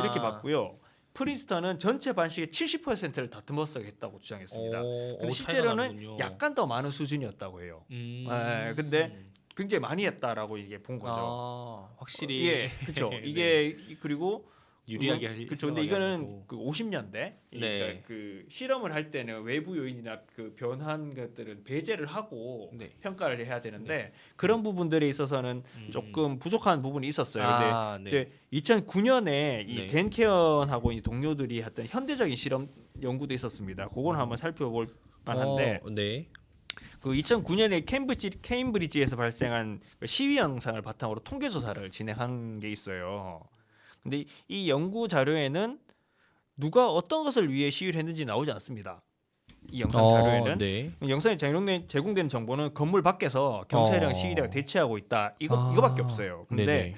Speaker 1: 이렇게 봤고요. 프린스턴은 전체 반칙의 70%를 다트머스가 했다고 주장했습니다. 근데 실제로는 약간 더 많은 수준이었다고 해요. 근데 굉장히 많이 했다라고 이게 본 거죠.
Speaker 2: 확실히
Speaker 1: 예, 그렇죠.
Speaker 2: 네.
Speaker 1: 이게 그리고
Speaker 2: 유리하게
Speaker 1: 그렇죠. 근데 이거는 그 50년대
Speaker 2: 네.
Speaker 1: 그러니까 그 실험을 할 때는 외부 요인이나 그 변한 것들은 배제를 하고
Speaker 2: 네.
Speaker 1: 평가를 해야 되는데 그런 부분들에 있어서는 조금 부족한 부분이 있었어요. 근데 2009년에 이
Speaker 2: 네.
Speaker 1: 댄 케언하고 이 동료들이 했던 현대적인 실험 연구도 있었습니다. 그걸 한번 살펴볼 만한데
Speaker 2: 네.
Speaker 1: 그 2009년에 케임브리지에서 발생한 시위 영상을 바탕으로 통계 조사를 진행한 게 있어요. 근데 이 연구 자료에는 누가 어떤 것을 위해 시위를 했는지 나오지 않습니다. 이 영상 자료에는
Speaker 2: 네.
Speaker 1: 영상에 제공된 정보는 건물 밖에서 경찰이랑 시위대가 대치하고 있다. 이거밖에 없어요. 근데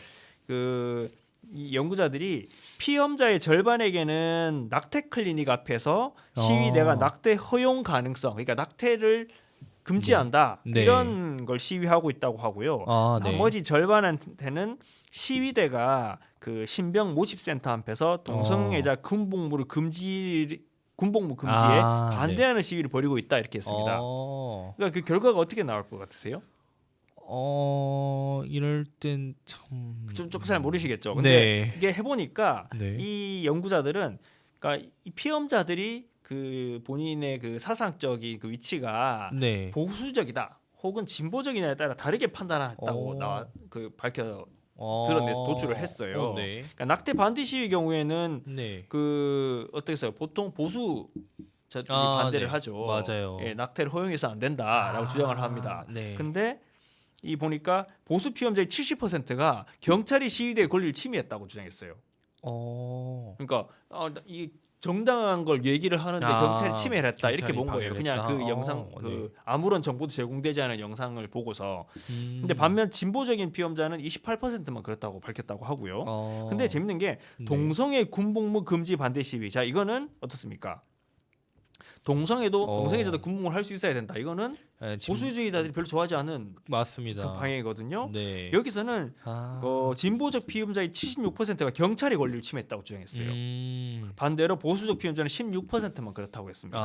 Speaker 1: 이 연구자들이 피험자의 절반에게는 낙태 클리닉 앞에서 시위대가 낙태 허용 가능성, 그러니까 낙태를 금지한다 이런 걸 시위하고 있다고 하고요. 나머지 절반한테는 시위대가 그 신병 모집센터 앞에서 동성애자 군복무 금지에 반대하는 시위를 벌이고 있다 이렇게 했습니다. 그러니까 그 결과가 어떻게 나올 것 같으세요?
Speaker 2: 이럴 땐 참
Speaker 1: 좀 잘 모르시겠죠. 근데 이게 해보니까 이 연구자들은 그러니까 이 피험자들이 그 본인의 그 사상적인 그 위치가 보수적이다 혹은 진보적이냐에 따라 다르게 판단했다고 밝혀졌다고 드러내서 도출을 했어요.
Speaker 2: 네.
Speaker 1: 그러니까 낙태 반대 시위 경우에는
Speaker 2: 네.
Speaker 1: 그 어떻게 해요? 보통 보수 저들이 반대를
Speaker 2: 네.
Speaker 1: 하죠.
Speaker 2: 맞아요.
Speaker 1: 예, 낙태를 허용해서 안 된다라고 주장을 합니다.
Speaker 2: 네.
Speaker 1: 근데 이 보니까 보수 피험자의 70%가 경찰이 시위대의 권리를 침해했다고 주장했어요. 그러니까 이 정당한 걸 얘기를 하는데 경찰이 침해를 했다 이렇게
Speaker 2: 경찰이
Speaker 1: 본 거예요.
Speaker 2: 방해를
Speaker 1: 그냥
Speaker 2: 했다.
Speaker 1: 그 영상
Speaker 2: 네.
Speaker 1: 그 아무런 정보도 제공되지 않은 영상을 보고서. 근데 반면 진보적인 피험자는 28%만 그렇다고 밝혔다고 하고요. 근데 재밌는 게
Speaker 2: 네.
Speaker 1: 동성애 군복무 금지 반대 시위. 자, 이거는 어떻습니까? 동성애자도 군복무를 할 수 있어야 된다. 이거는
Speaker 2: 네, 지금
Speaker 1: 보수주의자들이 별로 좋아하지 않은 그
Speaker 2: 맞습니다.
Speaker 1: 방향이거든요.
Speaker 2: 네.
Speaker 1: 여기서는 진보적 피험자의 76%가 경찰의 권리를 침해했다고 주장했어요. 반대로 보수적 피험자는 16%만 그렇다고 했습니다.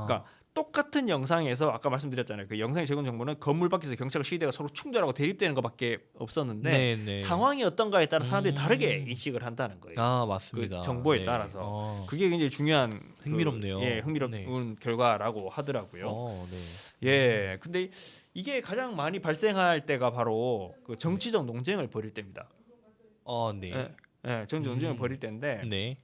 Speaker 1: 그러니까 똑같은 영상에서 아까 말씀드렸잖아요. 그 영상의 제공 정보는 건물 밖에서 경찰과 시위대가 서로 충돌하고 대립되는 것밖에 없었는데
Speaker 2: 네.
Speaker 1: 상황이 어떤가에 따라 사람들이 다르게 인식을 한다는 거예요.
Speaker 2: 맞습니다.
Speaker 1: 그 정보에
Speaker 2: 네.
Speaker 1: 따라서 그게 굉장히 중요한
Speaker 2: 흥미롭네요.
Speaker 1: 흥미로운
Speaker 2: 네.
Speaker 1: 결과라고 하더라고요.
Speaker 2: 네.
Speaker 1: 예, 근데 이게 가장 많이 발생할 때가 바로 그 정치적 논쟁을 벌일 때입니다.
Speaker 2: 네.
Speaker 1: 정치적 논쟁을 벌일 때인데
Speaker 2: 네.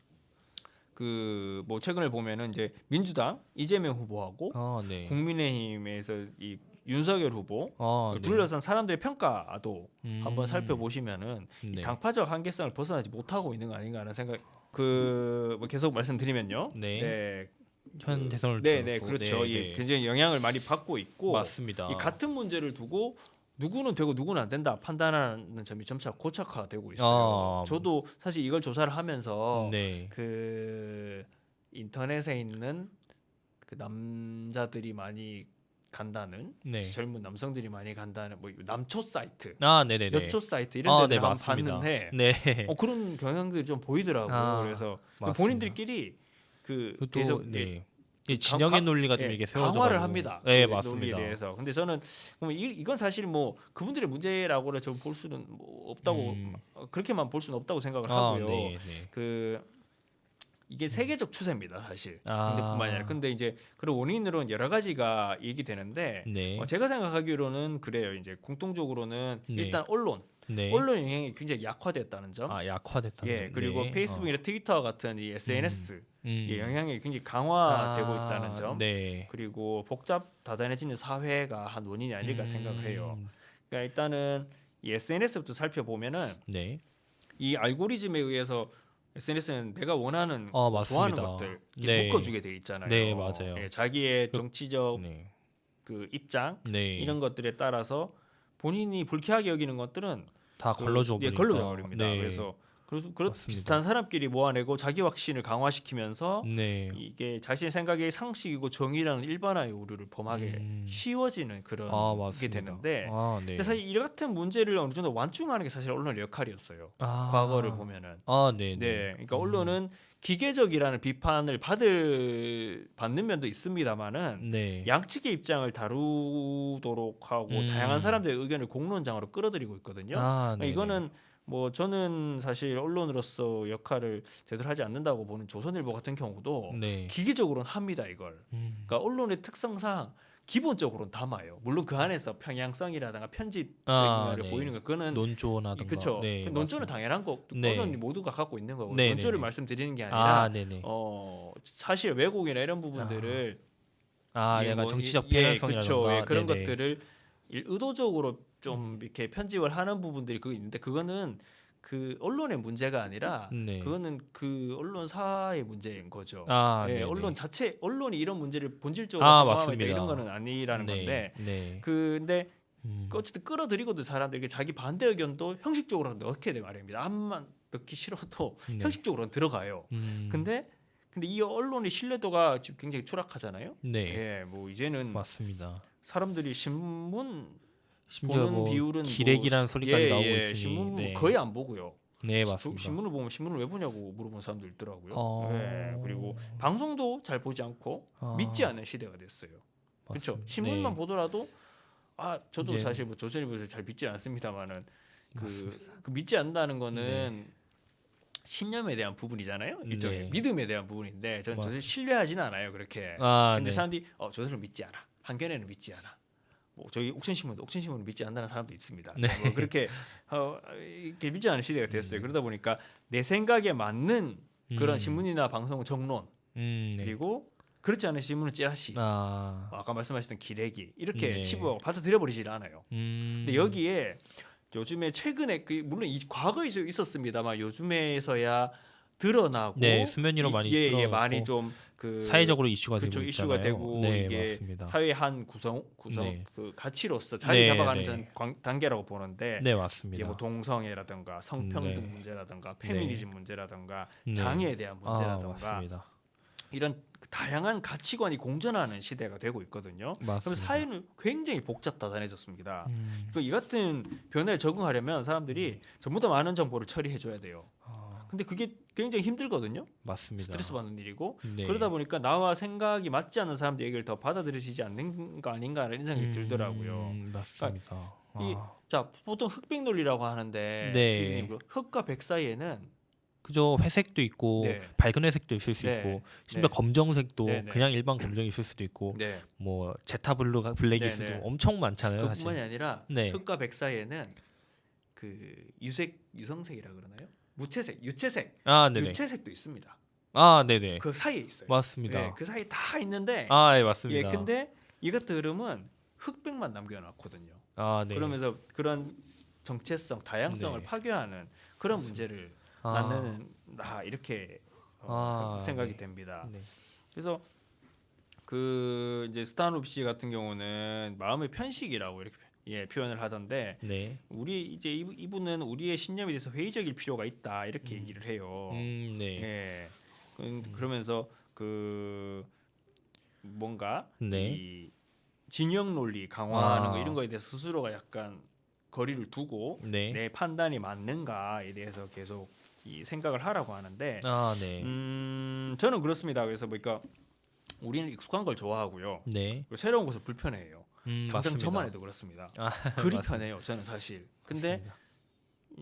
Speaker 1: 그 뭐 최근에 보면은 이제 민주당 이재명 후보하고
Speaker 2: 네.
Speaker 1: 국민의힘에서 이 윤석열 후보
Speaker 2: 네.
Speaker 1: 둘러싼 사람들의 평가도 한번 살펴보시면은 이
Speaker 2: 네.
Speaker 1: 당파적 한계성을 벗어나지 못하고 있는 거 아닌가 하는 생각. 뭐 계속 말씀드리면요.
Speaker 2: 네. 현 대선을
Speaker 1: 네,
Speaker 2: 두고.
Speaker 1: 그렇죠. 이 굉장히 영향을 많이 받고 있고
Speaker 2: 맞습니다.
Speaker 1: 이 같은 문제를 두고 누구는 되고 누구는 안 된다 판단하는 점이 점차 고착화되고 있어요. 저도 사실 이걸 조사를 하면서
Speaker 2: 네.
Speaker 1: 그 인터넷에 있는 그 남자들이 많이 간다는
Speaker 2: 네.
Speaker 1: 젊은 남성들이 많이 간다는 뭐 남초 사이트,
Speaker 2: 네네네.
Speaker 1: 여초 사이트 이런 데를
Speaker 2: 네,
Speaker 1: 한번
Speaker 2: 맞습니다.
Speaker 1: 봤는데
Speaker 2: 네.
Speaker 1: 그런 경향들이 좀 보이더라고요. 그래서
Speaker 2: 맞습니다.
Speaker 1: 본인들끼리 그 계속
Speaker 2: 이 진영의 논리가 좀 이게 세워져
Speaker 1: 강화를 합니다.
Speaker 2: 네,
Speaker 1: 그
Speaker 2: 맞습니다.
Speaker 1: 논리에 대해서. 근데 저는 이건 사실 뭐 그분들의 문제라고는 좀 볼 수는 뭐 없다고 그렇게만 볼 수는 없다고 생각을 하고요.
Speaker 2: 네.
Speaker 1: 이게 세계적 추세입니다, 사실. 근데뿐만 아니라. 근데 이제 그런 원인으로는 여러 가지가 얘기되는데
Speaker 2: 네.
Speaker 1: 제가 생각하기로는 그래요. 이제 공통적으로는
Speaker 2: 네.
Speaker 1: 일단 언론 영향이 굉장히 약화됐다는 점.
Speaker 2: 약화됐다는 점.
Speaker 1: 그리고
Speaker 2: 네.
Speaker 1: 페이스북이나 트위터 같은 이 SNS 의 영향이 굉장히 강화되고 있다는 점.
Speaker 2: 네.
Speaker 1: 그리고 복잡 다단해지는 사회가 한 원인이 아닐까 생각을 해요. 그러니까 일단은 이 SNS부터 살펴보면은
Speaker 2: 네.
Speaker 1: 이 알고리즘에 의해서 SNS는 내가 원하는
Speaker 2: 맞습니다.
Speaker 1: 좋아하는 것들
Speaker 2: 네.
Speaker 1: 묶어주게 돼 있잖아요.
Speaker 2: 네, 맞아요.
Speaker 1: 자기의 정치적
Speaker 2: 네.
Speaker 1: 그 입장
Speaker 2: 네.
Speaker 1: 이런 것들에 따라서 본인이 불쾌하게 여기는 것들은
Speaker 2: 다 걸러줘 버리니까.
Speaker 1: 걸러져 버립니다.
Speaker 2: 네.
Speaker 1: 그래서
Speaker 2: 맞습니다.
Speaker 1: 비슷한 사람끼리 모아내고 자기 확신을 강화시키면서
Speaker 2: 네.
Speaker 1: 이게 자신의 생각의 상식이고 정의라는 일반화의 오류를 범하게 쉬워지는 그런 게
Speaker 2: 맞습니다.
Speaker 1: 되는데
Speaker 2: 네.
Speaker 1: 근데 사실 이 같은 문제를 어느 정도 완충하는 게 사실 언론의 역할이었어요. 과거를 보면은.
Speaker 2: 네.
Speaker 1: 그러니까 언론은 기계적이라는 비판을 받는 면도 있습니다만은
Speaker 2: 네.
Speaker 1: 양측의 입장을 다루도록 하고 다양한 사람들의 의견을 공론장으로 끌어들이고 있거든요. 그러니까 이거는 뭐 저는 사실 언론으로서 역할을 제대로 하지 않는다고 보는 조선일보 같은 경우도 기계적으로는 합니다 이걸. 그러니까 언론의 특성상 기본적으로는 담아요. 물론 그 안에서 평양성이라든가 편집적인 걸 보이는 거 그거는
Speaker 2: 논조라든가.
Speaker 1: 그렇죠.
Speaker 2: 네,
Speaker 1: 논조는 당연한 거. 언론 모두가 갖고 있는 거고
Speaker 2: 네,
Speaker 1: 논조를
Speaker 2: 네.
Speaker 1: 말씀드리는 게 아니라
Speaker 2: 네네.
Speaker 1: 사실 왜곡이나 이런 부분들을
Speaker 2: 약간 정치적 편향성이라든가
Speaker 1: 그런 것들을 의도적으로 좀 이렇게 편집을 하는 부분들이 그거 있는데 그거는 그 언론의 문제가 아니라 그거는 그 언론사의 문제인 거죠. 언론 자체 언론이 이런 문제를 본질적으로
Speaker 2: 맞습니다.
Speaker 1: 이런 거는 아니라는 건데
Speaker 2: 네.
Speaker 1: 근데 어쨌든 끌어들이거든 사람들이 자기 반대 의견도 형식적으로 넣게 돼 말입니다. 암만 넣기 싫어도 형식적으로는 들어가요. 근데 이 언론의 신뢰도가 지금 굉장히 추락하잖아요. 뭐 이제는
Speaker 2: 맞습니다.
Speaker 1: 사람들이 신문
Speaker 2: 심지어
Speaker 1: 보는 비율은
Speaker 2: 기레기라는 소리까지 나오고 있으니
Speaker 1: 신문 거의 안 보고요.
Speaker 2: 네, 맞습니다.
Speaker 1: 신문을 보면 신문을 왜 보냐고 물어보는 사람도 있더라고요. 그리고 방송도 잘 보지 않고 믿지 않는 시대가 됐어요. 그렇죠. 신문만 보더라도 저도 사실 뭐 조선일보를 잘 믿지 않습니다만은 그 믿지 않는다는 거는 신념에 대한 부분이잖아요. 일종의 믿음에 대한 부분인데 저는 조선일 신뢰하지는 않아요. 그렇게. 근데 사람들이 조선일보 믿지 않아. 한겨레는 믿지 않아. 뭐 저희 옥천신문을 믿지 않는 사람도 있습니다.
Speaker 2: 네.
Speaker 1: 뭐 그렇게 이렇게 믿지 않는 시대가 됐어요. 그러다 보니까 내 생각에 맞는 그런 신문이나 방송은 정론
Speaker 2: 네.
Speaker 1: 그리고 그렇지 않은 신문은 찌라시. 아까 말씀하셨던 기레기 이렇게
Speaker 2: 네.
Speaker 1: 치부하고 받아들여 버리질 않아요. 근데 여기에 요즘에 최근에 물론 과거에 있었습니다만 요즘에서야 드러나고
Speaker 2: 네, 수면 위로 많이 드러나고
Speaker 1: 많이 좀
Speaker 2: 사회적으로 이슈가
Speaker 1: 그쵸,
Speaker 2: 되고
Speaker 1: 이슈가
Speaker 2: 있잖아요.
Speaker 1: 되고
Speaker 2: 네,
Speaker 1: 이게
Speaker 2: 맞습니다.
Speaker 1: 사회의 한 구성
Speaker 2: 네.
Speaker 1: 그 가치로서 자리
Speaker 2: 네,
Speaker 1: 잡아가는
Speaker 2: 네.
Speaker 1: 단계라고 보는데
Speaker 2: 네, 맞습니다.
Speaker 1: 이게 뭐 동성애라든가 성평등
Speaker 2: 네.
Speaker 1: 문제라든가 페미니즘
Speaker 2: 네.
Speaker 1: 문제라든가
Speaker 2: 네.
Speaker 1: 장애에 대한 문제라든가
Speaker 2: 맞습니다.
Speaker 1: 이런 다양한 가치관이 공존하는 시대가 되고 있거든요. 그럼
Speaker 2: 맞습니다.
Speaker 1: 사회는 굉장히 복잡다단해졌습니다. 이 같은 변화에 적응하려면 사람들이 전부 다 많은 정보를 처리해줘야 돼요. 근데 그게 굉장히 힘들거든요.
Speaker 2: 맞습니다.
Speaker 1: 스트레스 받는 일이고
Speaker 2: 네.
Speaker 1: 그러다 보니까 나와 생각이 맞지 않는 사람들 얘기를 더 받아들이시지 않는 거 아닌가 이런 생각이 들더라고요.
Speaker 2: 맞습니다.
Speaker 1: 자 보통 흑백 논리라고 하는데
Speaker 2: 네.
Speaker 1: PD님, 흑과 백 사이에는
Speaker 2: 그죠. 회색도 있고
Speaker 1: 네.
Speaker 2: 밝은 회색도 있을 수
Speaker 1: 네.
Speaker 2: 있고 심지어
Speaker 1: 네.
Speaker 2: 검정색도
Speaker 1: 네, 네.
Speaker 2: 그냥 일반 검정이 있을 수도 있고
Speaker 1: 네.
Speaker 2: 뭐 제타 블랙이
Speaker 1: 네,
Speaker 2: 있어도
Speaker 1: 네.
Speaker 2: 엄청 많잖아요.
Speaker 1: 그뿐만이
Speaker 2: 사실.
Speaker 1: 아니라
Speaker 2: 네.
Speaker 1: 흑과 백 사이에는 그 유성색이라 그러나요? 유채색,
Speaker 2: 네네.
Speaker 1: 유채색도 있습니다.
Speaker 2: 네네.
Speaker 1: 그 사이에 있어요.
Speaker 2: 맞습니다.
Speaker 1: 네, 그 사이에 다 있는데,
Speaker 2: 예, 맞습니다.
Speaker 1: 근데 이것들은 흑백만 남겨놨거든요.
Speaker 2: 네.
Speaker 1: 그러면서 그런 정체성, 다양성을
Speaker 2: 네.
Speaker 1: 파괴하는 그런 문제를 낳는다 이렇게 생각이
Speaker 2: 네.
Speaker 1: 됩니다.
Speaker 2: 네.
Speaker 1: 그래서 그 이제 스탄호프 씨 같은 경우는 마음의 편식이라고 이렇게 표현을 하던데
Speaker 2: 네.
Speaker 1: 우리 이제 이분은 우리의 신념에 대해서 회의적일 필요가 있다 이렇게 얘기를 해요.
Speaker 2: 네.
Speaker 1: 예. 그러면서 그 뭔가
Speaker 2: 네.
Speaker 1: 이 진영 논리 강화하는 거 이런 거에 대해서 스스로가 약간 거리를 두고
Speaker 2: 네.
Speaker 1: 내 판단이 맞는가에 대해서 계속 이 생각을 하라고 하는데
Speaker 2: 네.
Speaker 1: 저는 그렇습니다. 그래서 그러니까 우리는 익숙한 걸 좋아하고요.
Speaker 2: 네.
Speaker 1: 그리고 새로운 것을 불편해해요. 당장
Speaker 2: 맞습니다.
Speaker 1: 저만 해도 그렇습니다. 그리
Speaker 2: 맞습니다.
Speaker 1: 편해요. 저는 사실. 근데
Speaker 2: 맞습니다.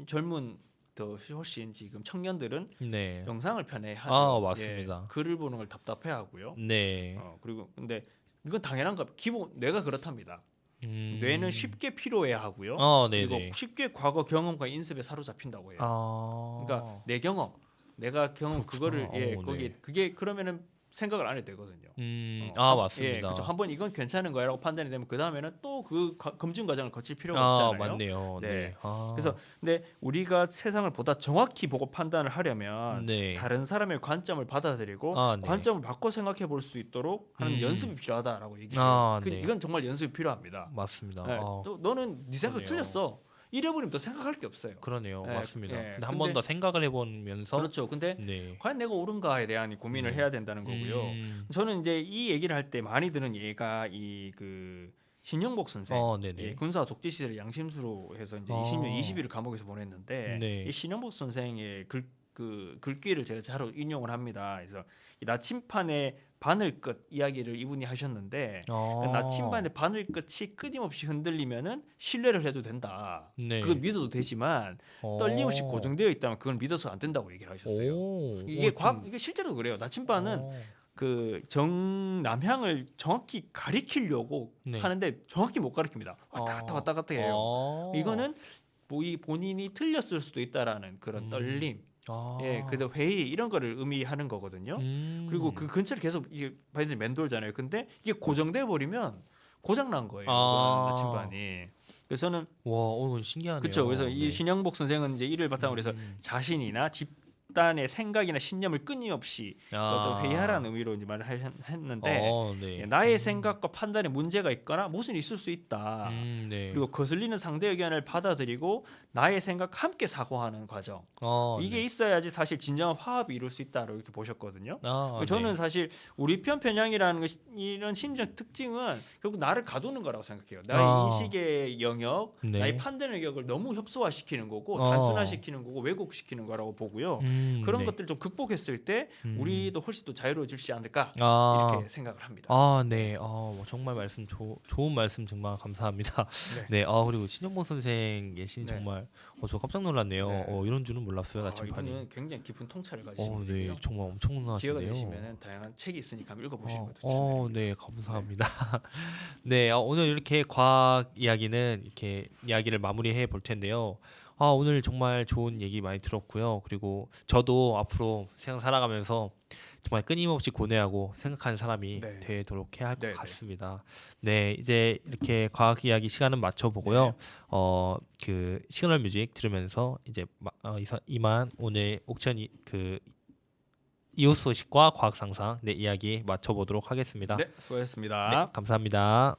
Speaker 1: 젊은 더 훨씬 지금 청년들은
Speaker 2: 네.
Speaker 1: 영상을 편해하죠.
Speaker 2: 맞습니다.
Speaker 1: 글을 보는 걸 답답해하고요.
Speaker 2: 네.
Speaker 1: 그리고 근데 이건 당연한 거 기본 뇌가 그렇답니다. 뇌는 쉽게 피로해하고요.
Speaker 2: 네네.
Speaker 1: 그리고 쉽게 과거 경험과 인습에 사로잡힌다고 해요. 그러니까 내 경험, 내가 경험 그거를 거기
Speaker 2: 네.
Speaker 1: 그게 그러면은 생각을 안 해도 되거든요.
Speaker 2: 맞습니다.
Speaker 1: 그렇죠. 한번 이건 괜찮은 거야라고 판단이 되면 그 다음에는 또 그 검증 과정을 거칠 필요가 없잖아요.
Speaker 2: 맞네요. 네.
Speaker 1: 그래서 근데 우리가 세상을 보다 정확히 보고 판단을 하려면
Speaker 2: 네.
Speaker 1: 다른 사람의 관점을 받아들이고
Speaker 2: 네.
Speaker 1: 관점을 바꿔 생각해 볼 수 있도록 하는 연습이 필요하다라고 얘기해요.
Speaker 2: 네.
Speaker 1: 이건 정말 연습이 필요합니다.
Speaker 2: 맞습니다.
Speaker 1: 또 너는 네 생각
Speaker 2: 그러네요.
Speaker 1: 틀렸어. 이래버리면 더 생각할 게 없어요.
Speaker 2: 그러네요. 맞습니다. 근데 한
Speaker 1: 근데
Speaker 2: 번 더 생각을 해보면서
Speaker 1: 그렇죠. 근데
Speaker 2: 네.
Speaker 1: 과연 내가 옳은가에 대한 고민을 해야 된다는 거고요. 저는 이제 이 얘기를 할 때 많이 드는 예가 이 그 신영복 선생
Speaker 2: 네네.
Speaker 1: 군사 독재 시대를 양심수로 해서 이제 20년 20일을 감옥에서 보냈는데
Speaker 2: 네.
Speaker 1: 이 신영복 선생의 글귀를 제가 자로 인용을 합니다. 그래서 이 나침판의 바늘끝 이야기를 이분이 하셨는데 나침반의 바늘끝이 끊임없이 흔들리면은 신뢰를 해도 된다.
Speaker 2: 네.
Speaker 1: 그건 믿어도 되지만 떨림없이 고정되어 있다면 그건 믿어서 안 된다고 얘기를 하셨어요. 이게 실제로 그래요. 나침반은 그 정남향을 정확히 가리키려고
Speaker 2: 네.
Speaker 1: 하는데 정확히 못 가리킵니다. 왔다 갔다 해요. 이거는 뭐 이 본인이 틀렸을 수도 있다라는 그런 떨림, 그래도 회의 이런 거를 의미하는 거거든요. 그리고 그 근처를 계속 이게 바이든 맴돌잖아요. 근데 이게 고정돼 버리면 고장 난 거예요. 나침반이. 그래서 저는
Speaker 2: 이건 신기하네요.
Speaker 1: 그렇죠. 그래서 이 신영복 선생은 이제 이를 바탕으로 해서 자신이나 집단의 생각이나 신념을 끊임없이 또 회의하라는 의미로 이제 말을 했는데
Speaker 2: 네.
Speaker 1: 나의 생각과 판단에 문제가 있거나 무슨 있을 수 있다.
Speaker 2: 네.
Speaker 1: 그리고 거슬리는 상대 의견을 받아들이고 나의 생각과 함께 사고하는 과정. 이게
Speaker 2: 네.
Speaker 1: 있어야지 사실 진정한 화합이 이룰 수 있다고 이렇게 보셨거든요. 저는
Speaker 2: 네. 사실
Speaker 1: 우리 편 편향이라는 이런 심리적 특징은 결국 나를 가두는 거라고 생각해요. 나의 인식의 영역,
Speaker 2: 네.
Speaker 1: 나의 판단의 영역을 너무 협소화시키는 거고 단순화시키는 거고 왜곡시키는 거라고 보고요. 그런
Speaker 2: 네.
Speaker 1: 것들 좀 극복했을 때 우리도 훨씬 더 자유로워지지 않을까
Speaker 2: 아,
Speaker 1: 이렇게 생각을 합니다.
Speaker 2: 아, 네. 정말 말씀 좋은 말씀 정말 감사합니다.
Speaker 1: 네.
Speaker 2: 네. 그리고 신영복 선생 계신
Speaker 1: 네.
Speaker 2: 정말 저 깜짝 놀랐네요.
Speaker 1: 네.
Speaker 2: 이런 줄은 몰랐어요. 나침판이.
Speaker 1: 이분은 굉장히 깊은 통찰을 가지신
Speaker 2: 네.
Speaker 1: 분이에요.
Speaker 2: 정말
Speaker 1: 기회가
Speaker 2: 엄청나신데요.
Speaker 1: 되시면 다양한 책이 있으니까 한번 읽어보시는 것도 추천드립니다.
Speaker 2: 네, 감사합니다. 네, 오늘 이렇게 과학 이야기는 이렇게 이야기를 마무리해 볼 텐데요. 오늘 정말 좋은 얘기 많이 들었고요. 그리고 저도 앞으로 세상 살아가면서 정말 끊임없이 고뇌하고 생각하는 사람이
Speaker 1: 네.
Speaker 2: 되도록 해야 할 것
Speaker 1: 네, 네.
Speaker 2: 같습니다. 네, 이제 이렇게 과학 이야기 시간은 맞춰보고요. 그 시그널 뮤직 들으면서 이제 이만 오늘 옥천이 그 이웃 소식과 과학 상상 이야기 맞춰보도록 하겠습니다.
Speaker 1: 네, 수고하셨습니다.
Speaker 2: 네, 감사합니다.